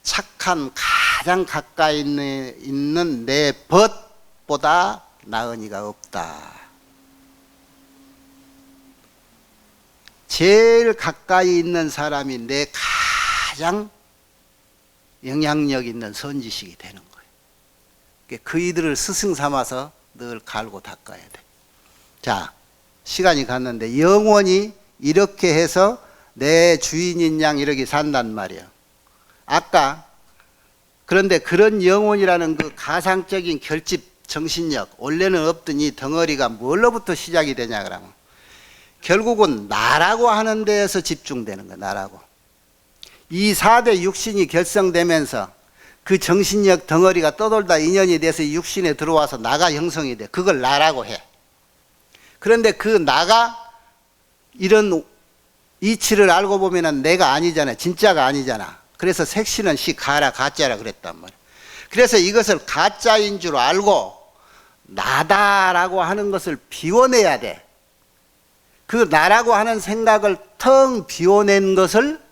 착한 가장 가까이 있는 내 벗보다 나은 이가 없다. 제일 가까이 있는 사람이 내 가장 영향력 있는 선지식이 되는 거예요. 그이들을 스승 삼아서 늘 갈고 닦아야 돼. 자, 시간이 갔는데 영원히 이렇게 해서 내 주인인 양 이렇게 산단 말이야. 아까 그런데 그런 영혼이라는 그 가상적인 결집 정신력, 원래는 없던 이 덩어리가 뭘로부터 시작이 되냐 그러면 결국은 나라고 하는 데에서 집중되는 거야. 나라고. 이 4대 육신이 결성되면서 그 정신력 덩어리가 떠돌다 인연이 돼서 육신에 들어와서 나가 형성이 돼. 그걸 나라고 해. 그런데 그 나가 이런 이치를 알고 보면은 내가 아니잖아. 진짜가 아니잖아. 그래서 색신은 가라 가짜라 그랬단 말이야. 그래서 이것을 가짜인 줄 알고 나다라고 하는 것을 비워내야 돼. 그 나라고 하는 생각을 텅 비워낸 것을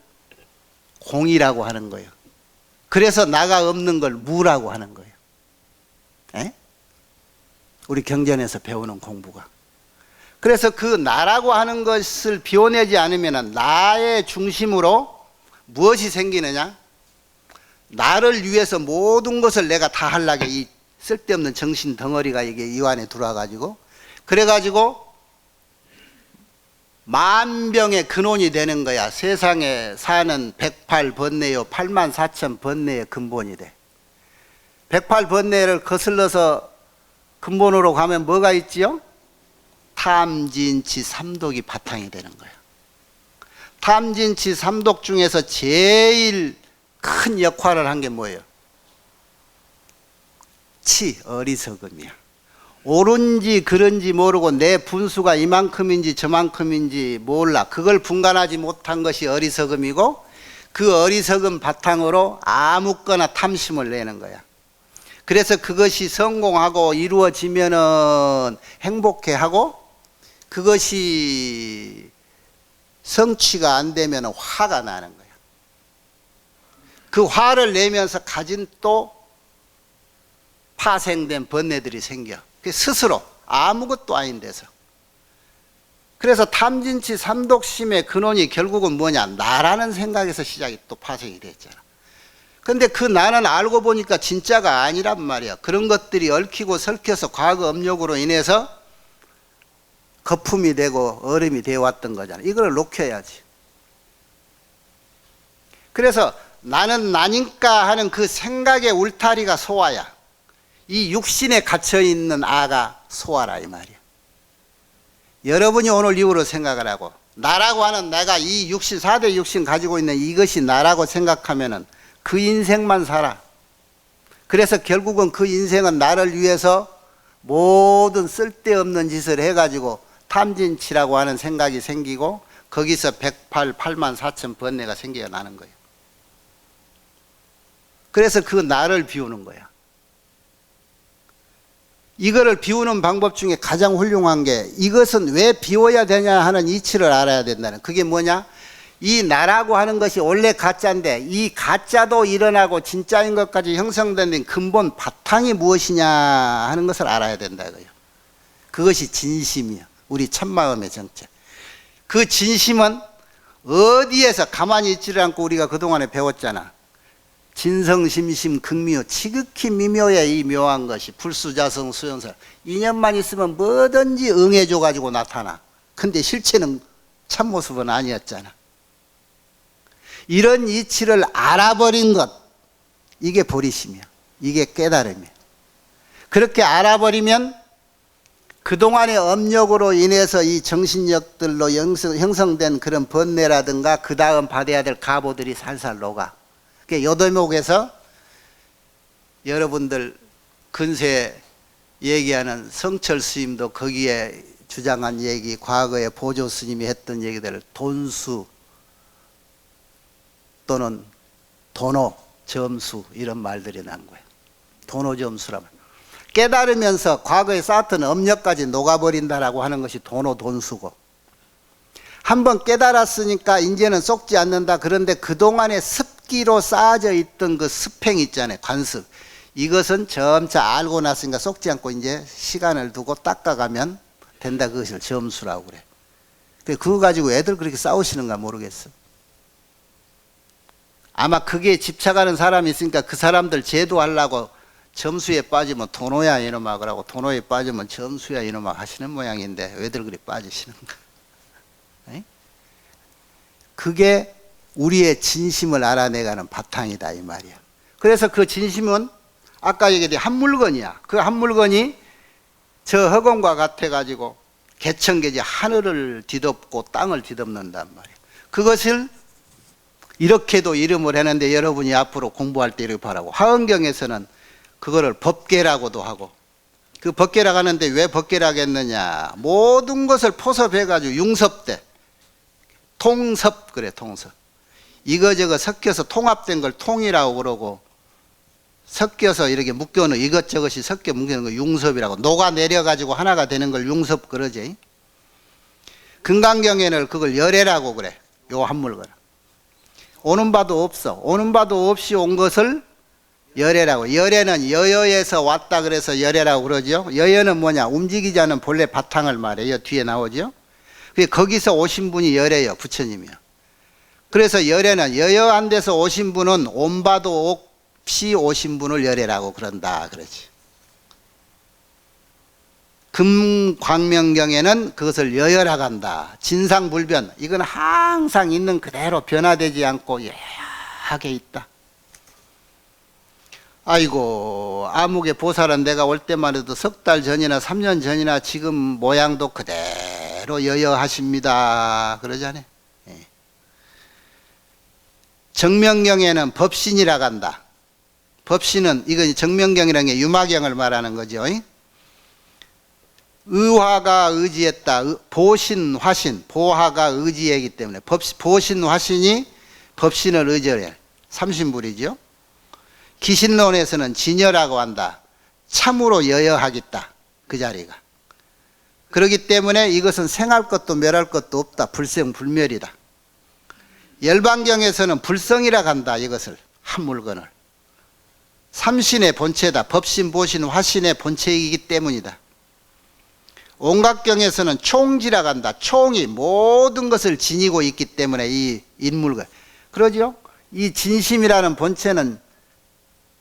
공이라고 하는 거예요. 그래서 나가 없는 걸 무라고 하는 거예요. 에? 우리 경전에서 배우는 공부가. 그래서 그 나라고 하는 것을 비워내지 않으면 나의 중심으로 무엇이 생기느냐? 나를 위해서 모든 것을 내가 다 하려고 이 쓸데없는 정신 덩어리가 이게 이 안에 들어와가지고 그래가지고 만병의 근원이 되는 거야. 세상에 사는 108번뇌요 84,000번뇌의 근본이 돼. 108번뇌를 거슬러서 근본으로 가면 뭐가 있지요? 탐진치 삼독이 바탕이 되는 거야. 탐진치 삼독 중에서 제일 큰 역할을 한 게 뭐예요? 어리석음이야. 옳은지 그른지 모르고 내 분수가 이만큼인지 저만큼인지 몰라. 그걸 분간하지 못한 것이 어리석음이고 그 어리석음 바탕으로 아무거나 탐심을 내는 거야. 그래서 그것이 성공하고 이루어지면은 행복해하고 그것이 성취가 안 되면 화가 나는 거야. 그 화를 내면서 가진 또 파생된 번뇌들이 생겨. 스스로 아무것도 아닌 데서. 그래서 탐진치 삼독심의 근원이 결국은 뭐냐? 나라는 생각에서 시작이 또 파생이 됐잖아. 근데 그 나는 알고 보니까 진짜가 아니란 말이야. 그런 것들이 얽히고 설켜서 과거 업력으로 인해서 거품이 되고 얼음이 되어 왔던 거잖아. 이걸 녹여야지. 그래서 나는 나니까 하는 그 생각의 울타리가 소아야. 이 육신에 갇혀있는 아가 소아라 이 말이야. 여러분이 오늘 이후로 생각을 하고 나라고 하는 내가 이 육신 4대 육신 가지고 있는 이것이 나라고 생각하면은 그 인생만 살아. 그래서 결국은 그 인생은 나를 위해서 모든 쓸데없는 짓을 해가지고 탐진치라고 하는 생각이 생기고 거기서 108만 4천 번뇌가 생겨야 나는 거예요. 그래서 그 나를 비우는 거야. 이거를 비우는 방법 중에 가장 훌륭한 게 이것은 왜 비워야 되냐 하는 이치를 알아야 된다는. 그게 뭐냐? 이 나라고 하는 것이 원래 가짜인데 이 가짜도 일어나고 진짜인 것까지 형성된 근본 바탕이 무엇이냐 하는 것을 알아야 된다 이거예요. 그것이 진심이야. 우리 참마음의 정체. 그 진심은 어디에서 가만히 있지를 않고 우리가 그동안에 배웠잖아. 진성심심 극미묘, 지극히 미묘해. 이 묘한 것이 불수자성 수용사. 인연만 있으면 뭐든지 응해줘 가지고 나타나. 근데 실체는 참모습은 아니었잖아. 이런 이치를 알아버린 것, 이게 보리심이야. 이게 깨달음이야. 그렇게 알아버리면 그동안의 업력으로 인해서 이 정신력들로 형성된 그런 번뇌라든가 그 다음 받아야 될 가보들이 살살 녹아. 그러니까 요대목에서 여러분들 근세 얘기하는 성철 스님도 거기에 주장한 얘기, 과거에 보조 스님이 했던 얘기들을 돈수 또는 도노, 점수 이런 말들이 난 거예요. 도노 점수라면 깨달으면서 과거에 쌓았던 업력까지 녹아버린다라고 하는 것이 도노 돈수고, 한번 깨달았으니까 이제는 썩지 않는다. 그런데 그동안의 습기로 쌓아져 있던 그 습행 있잖아요. 관습. 이것은 점차 알고 났으니까 썩지 않고 이제 시간을 두고 닦아가면 된다. 그것을 점수라고 그래. 그거 가지고 애들 그렇게 싸우시는가 모르겠어. 아마 그게 집착하는 사람이 있으니까 그 사람들 제도하려고 점수에 빠지면 도노야 이놈아 그러고 도노에 빠지면 점수야 이놈아 하시는 모양인데 왜들 그리 빠지시는가. 그게 우리의 진심을 알아내가는 바탕이다 이 말이야. 그래서 그 진심은 아까 얘기했듯이 한 물건이야. 그 한 물건이 저 허공과 같아 가지고 개천개지 하늘을 뒤덮고 땅을 뒤덮는단 말이야. 그것을 이렇게도 이름을 했는데 여러분이 앞으로 공부할 때 이렇게 바라고, 화엄경에서는 그거를 법계라고도 하고, 그 법계라고 하는데 왜 법계라고 했느냐, 모든 것을 포섭해 가지고 융섭대, 통섭 그래. 통섭. 이거저거 섞여서 통합된 걸 통이라고 그러고, 섞여서 이렇게 묶여놓은 이것저것이 섞여 묶여놓은 거 융섭이라고, 녹아내려 가지고 하나가 되는 걸 융섭 그러지. 금강경에는 그걸 열애라고 그래. 요 한 물건 오는 바도 없어. 오는 바도 없이 온 것을 열애라고. 열애는 여여에서 왔다 그래서 열애라고 그러죠. 여여는 뭐냐, 움직이지 않은 본래 바탕을 말해요. 뒤에 나오죠. 거기서 오신 분이 열애요. 부처님이요. 그래서 열애는 여여 안 돼서 오신 분은 온 바도 없이 오신 분을 열애라고 그런다 그러지. 금광명경에는 그것을 여여라고 한다. 진상불변. 이건 항상 있는 그대로 변화되지 않고 여하게 있다. 아이고, 아무개 보살은 내가 올 때만 해도 석 달 전이나 3년 전이나 지금 모양도 그대로 여여하십니다 그러잖아요. 예. 정명경에는 법신이라고 한다. 법신은, 이건 정명경이라는 게 유마경을 말하는 거죠. 의화가 의지했다. 보신, 화신, 보화가 의지하기 때문에 보신, 화신이 법신을 의지해. 삼신불이죠. 기신론에서는 진여라고 한다. 참으로 여여하겠다. 그 자리가. 그렇기 때문에 이것은 생할 것도 멸할 것도 없다. 불생불멸이다. 열반경에서는 불성이라고 한다. 이것을, 한 물건을. 삼신의 본체다. 법신, 보신, 화신의 본체이기 때문이다. 온각경에서는 총지라고 한다. 총이 모든 것을 지니고 있기 때문에 이 인물과, 그러죠? 이 진심이라는 본체는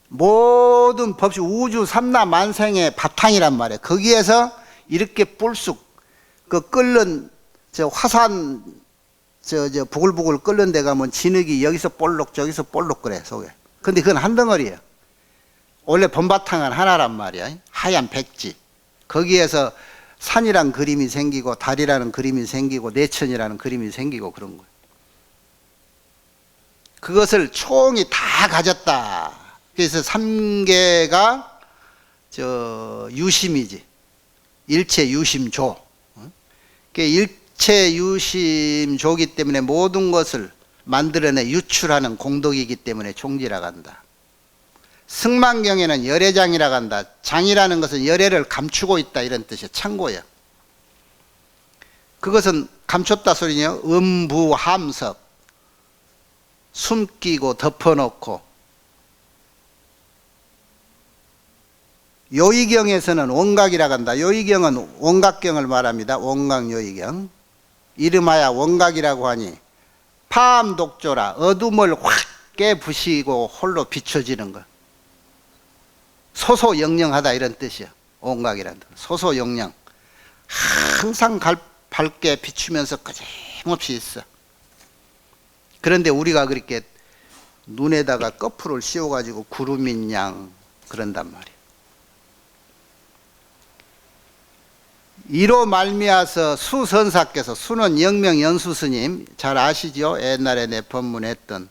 모든 법시, 우주 삼라 만생의 바탕이란 말이에요. 거기에서 이렇게 뿔쑥 그 끓는 저 화산 저 부글부글 끓는 데 가면 진흙이 여기서 볼록 저기서 볼록 그래 속에. 근데 그건 한 덩어리예요. 원래 본바탕은 하나란 말이야. 하얀 백지. 거기에서 산이란 그림이 생기고 달이라는 그림이 생기고 내천이라는 그림이 생기고 그런 거예요. 그것을 총이 다 가졌다. 그래서 삼계가 저 유심이지. 일체 유심조. 입체 유심조기 때문에 모든 것을 만들어내 유출하는 공덕이기 때문에 종지라고 한다. 승만경에는 열애장이라고 한다. 장이라는 것은 열애를 감추고 있다 이런 뜻이야. 창고야. 그것은 감췄다 소리냐. 음부함석, 숨기고 덮어놓고. 요의경에서는 원각이라고 한다. 요의경은 원각경을 말합니다. 원각요의경. 이름하여 원각이라고 하니 파암독조라 어둠을 확 깨부시고 홀로 비춰지는 것. 소소영령하다 이런 뜻이야. 원각이라는 뜻. 소소영령. 항상 밝게 비추면서 거침없이 있어. 그런데 우리가 그렇게 눈에다가 거풀을 씌워가지고 구름인 양 그런단 말이야. 이로 말미암아서 수선사께서, 수는 영명연수스님 잘 아시죠? 옛날에 내 법문했던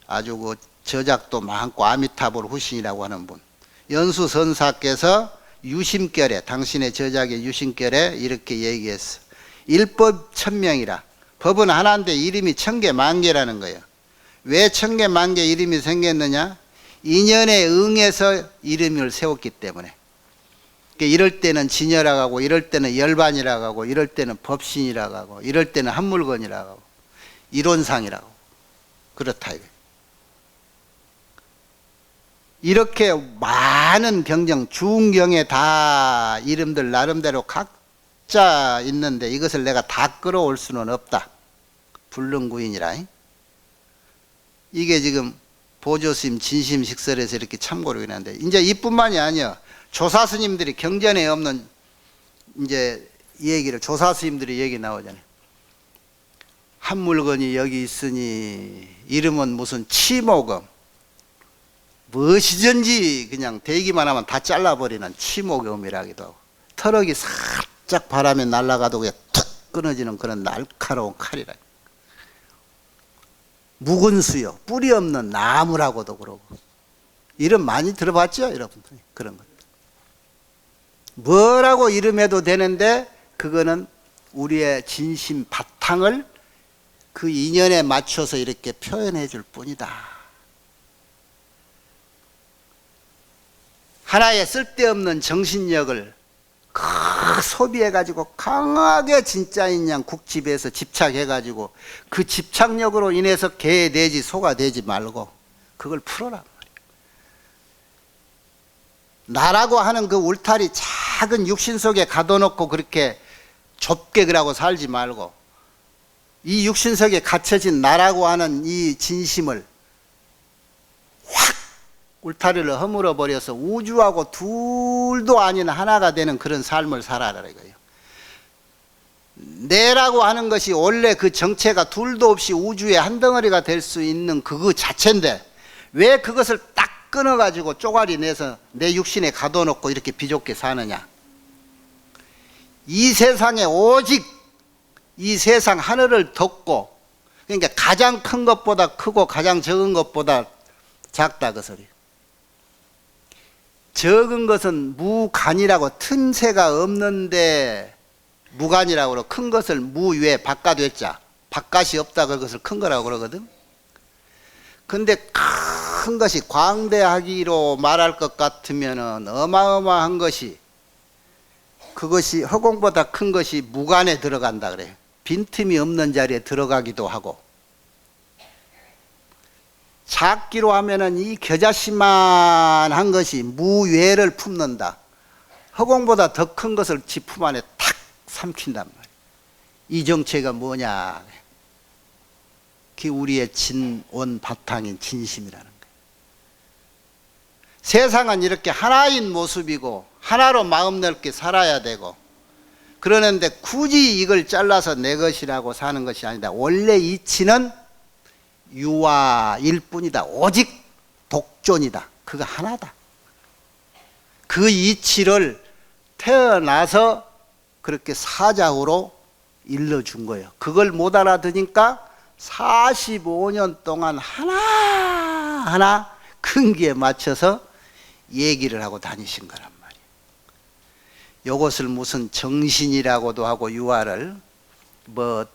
아주 그 저작도 많고 아미타불 후신이라고 하는 분, 연수선사께서 유심결에, 당신의 저작의 유심결에 이렇게 얘기했어. 일법 천명이라. 법은 하나인데 이름이 천개 만개라는 거예요. 왜 천개 만개 이름이 생겼느냐? 인연에 응해서 이름을 세웠기 때문에. 이럴 때는 진여라고 하고, 이럴 때는 열반이라고 하고, 이럴 때는 법신이라고 하고, 이럴 때는 한물건이라고 하고, 이론상이라고. 그렇다 이거예요. 이렇게 많은 경정, 중경에 다 이름들 나름대로 각자 있는데 이것을 내가 다 끌어올 수는 없다. 불능구인이라. 이게 지금 보조스님 진심식설에서 이렇게 참고로 있는데, 이제 이뿐만이 아니야. 조사스님들이 경전에 없는 이제 얘기를, 조사스님들이 얘기 나오잖아요. 한 물건이 여기 있으니 이름은 무슨 치모금, 무엇이든지 그냥 대기만 하면 다 잘라버리는 치모금이라기도 하고, 터럭이 살짝 바람에 날아가도 그냥 툭 끊어지는 그런 날카로운 칼이라. 묵은 수요, 뿌리 없는 나무라고도 그러고. 이름 많이 들어봤죠 여러분들? 그런 것. 뭐라고 이름해도 되는데 그거는 우리의 진심 바탕을 그 인연에 맞춰서 이렇게 표현해 줄 뿐이다. 하나의 쓸데없는 정신력을 소비해가지고 강하게 진짜인 양 국집에서 집착해가지고 그 집착력으로 인해서 개 되지 소가 되지 말고 그걸 풀어라. 나라고 하는 그 울타리 작은 육신 속에 가둬놓고 그렇게 좁게 그러고 살지 말고 이 육신 속에 갇혀진 나라고 하는 이 진심을 확 울타리를 허물어 버려서 우주하고 둘도 아닌 하나가 되는 그런 삶을 살아라 이거예요. 내라고 하는 것이 원래 그 정체가 둘도 없이 우주의 한 덩어리가 될 수 있는 그 자체인데 왜 그것을 딱 끊어가지고 쪼가리 내서 내 육신에 가둬놓고 이렇게 비좁게 사느냐. 이 세상에 오직 이 세상 하늘을 덮고, 그러니까 가장 큰 것보다 크고 가장 적은 것보다 작다 그 소리. 적은 것은 무간이라고, 틈새가 없는데 무간이라고 그러고, 큰 것을 무외 바깥 외자, 바깥이 없다 그것을 큰 거라고 그러거든. 근데 큰 것이 광대하기로 말할 것 같으면은 어마어마한 것이, 그것이 허공보다 큰 것이 무간에 들어간다 그래요. 빈틈이 없는 자리에 들어가기도 하고, 작기로 하면은 이 겨자씨만한 것이 무외를 품는다. 허공보다 더 큰 것을 지 품 안에 탁 삼킨단 말이에요. 이 정체가 뭐냐? 그게 우리의 진원 바탕인 진심이라는 거예요. 세상은 이렇게 하나인 모습이고 하나로 마음 넓게 살아야 되고, 그러는데 굳이 이걸 잘라서 내 것이라고 사는 것이 아니다. 원래 이치는 유화일 뿐이다. 오직 독존이다. 그거 하나다. 그 이치를 태어나서 그렇게 사자후로 일러준 거예요. 그걸 못 알아듣으니까 45년 동안 하나하나 큰 기에 맞춰서 얘기를 하고 다니신 거란 말이에요. 이것을 무슨 정신이라고도 하고 유화를, 뭐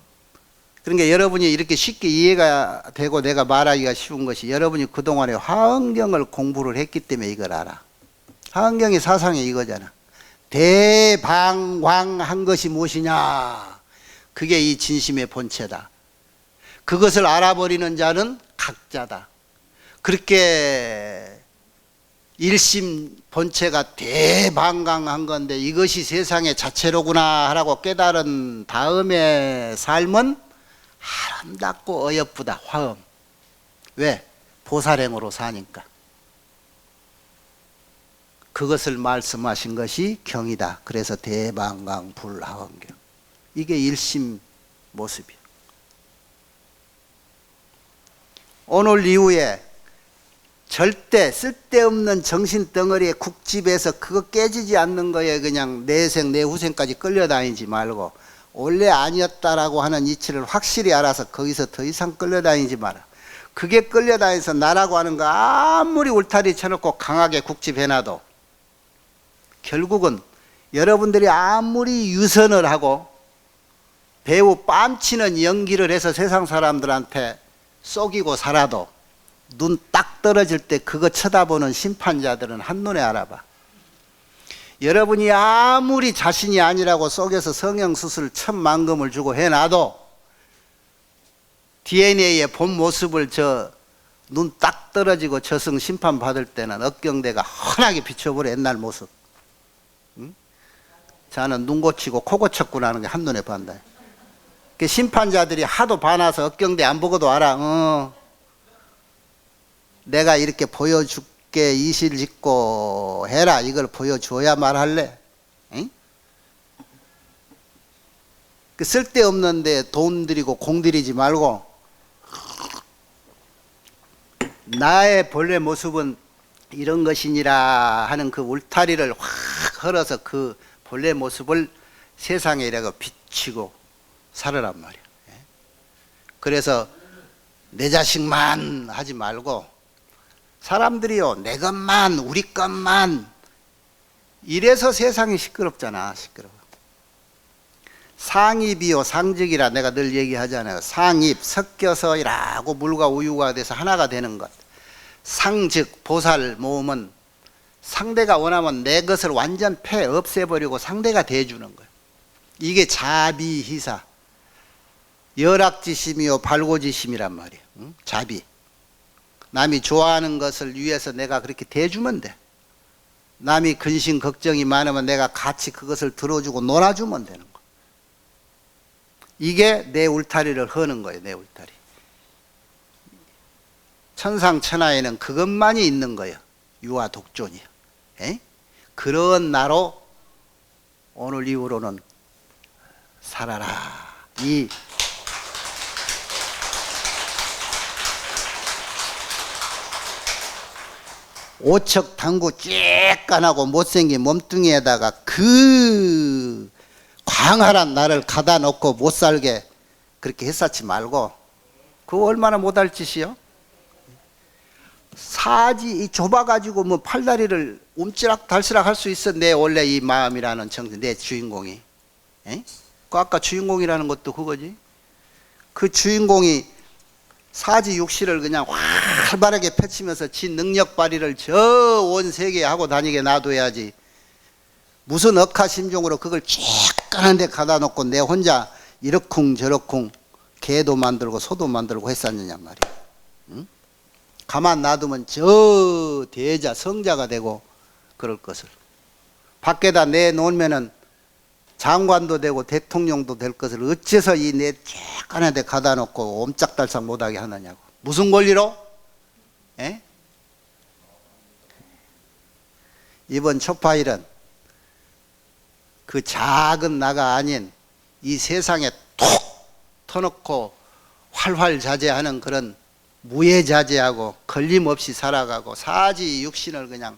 그러니까 여러분이 이렇게 쉽게 이해가 되고 내가 말하기가 쉬운 것이 여러분이 그동안에 화엄경을 공부를 했기 때문에 이걸 알아. 화엄경의 사상이 이거잖아. 대방광한 것이 무엇이냐. 그게 이 진심의 본체다. 그것을 알아버리는 자는 각자다. 그렇게 일심 본체가 대방광한 건데 이것이 세상의 자체로구나 하라고 깨달은 다음에 삶은 아름답고 어여쁘다. 화엄. 왜? 보살행으로 사니까. 그것을 말씀하신 것이 경이다. 그래서 대방광 불화엄경. 이게 일심 모습이야. 오늘 이후에 절대 쓸데없는 정신덩어리에 국집에서 그거 깨지지 않는 거에 그냥 내생 내후생까지 끌려다니지 말고 원래 아니었다라고 하는 이치를 확실히 알아서 거기서 더 이상 끌려다니지 마라. 그게 끌려다니서 나라고 하는 거 아무리 울타리 쳐놓고 강하게 국집해놔도 결국은 여러분들이 아무리 유선을 하고 배우 뺨치는 연기를 해서 세상 사람들한테 속이고 살아도 눈 딱 떨어질 때 그거 쳐다보는 심판자들은 한눈에 알아봐. 여러분이 아무리 자신이 아니라고 속여서 성형수술 1000만금을 주고 해놔도 DNA의 본 모습을 눈 딱 떨어지고 저승 심판 받을 때는 억경대가 환하게 비춰버려. 옛날 모습. 응? 자는 눈 고치고 코 고쳤구나 하는 게 한눈에 반다. 그 심판자들이 하도 봐놔서 억경대 안 보고도 알아. 내가 이렇게 보여줄게 이실 짓고 해라. 이걸 보여줘야 말할래. 응? 그 쓸데없는데 돈 들이고 공 들이지 말고 나의 본래 모습은 이런 것이니라 하는 그 울타리를 확 헐어서 그 본래 모습을 세상에 이라고 비치고 살으란 말이야. 그래서 내 자식만 하지 말고 사람들이요 내 것만 우리 것만 이래서 세상이 시끄럽잖아. 시끄러워. 상입이요 상직이라 내가 늘 얘기하잖아요. 상입 섞여서이라고 물과 우유가 돼서 하나가 되는 것. 상즉 보살 모음은 상대가 원하면 내 것을 완전 없애버리고 상대가 대해주는 거예요. 이게 자비희사. 열악지심이요 발고지심이란 말이에요. 응? 자비. 남이 좋아하는 것을 위해서 내가 그렇게 대주면 돼. 남이 근심 걱정이 많으면 내가 같이 그것을 들어주고 놀아주면 되는 거. 이게 내 울타리를 허는 거예요. 내 울타리. 천상천하에는 그것만이 있는 거예요. 유아 독존이요. 에? 그런 나로 오늘 이후로는 살아라. 이 오척 당구 쬐깐하고 못생긴 몸뚱이에다가 그 광활한 나를 가다 놓고 못 살게 그렇게 했었지 말고 그거 얼마나 못할 짓이요? 사지 좁아가지고 뭐 팔다리를 움찔락달싹 할 수 있어. 내 원래 이 마음이라는 정신, 내 주인공이. 에? 그 아까 주인공이라는 것도 그거지. 그 주인공이 사지 육실을 그냥 활발하게 펼치면서 지 능력 발휘를 저 온 세계에 하고 다니게 놔둬야지. 무슨 억하심종으로 그걸 쬐깐한 데 가다 놓고 내 혼자 이러쿵 저러쿵 개도 만들고 소도 만들고 했었느냐 말이야. 응? 가만 놔두면 저 대자 성자가 되고 그럴 것을. 밖에다 내놓으면은 장관도 되고 대통령도 될 것을 어째서 이 내 쬐깐한 데 가다 놓고 옴짝달싹 못하게 하느냐고. 무슨 권리로? 에? 이번 초파일은 그 작은 나가 아닌 이 세상에 톡 터놓고 활활자재하는 그런 무예자재하고 걸림없이 살아가고 사지 육신을 그냥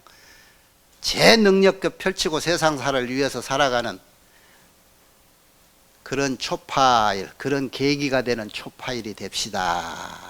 제 능력껏 펼치고 세상사를 위해서 살아가는 그런 초파일, 그런 계기가 되는 초파일이 됩시다.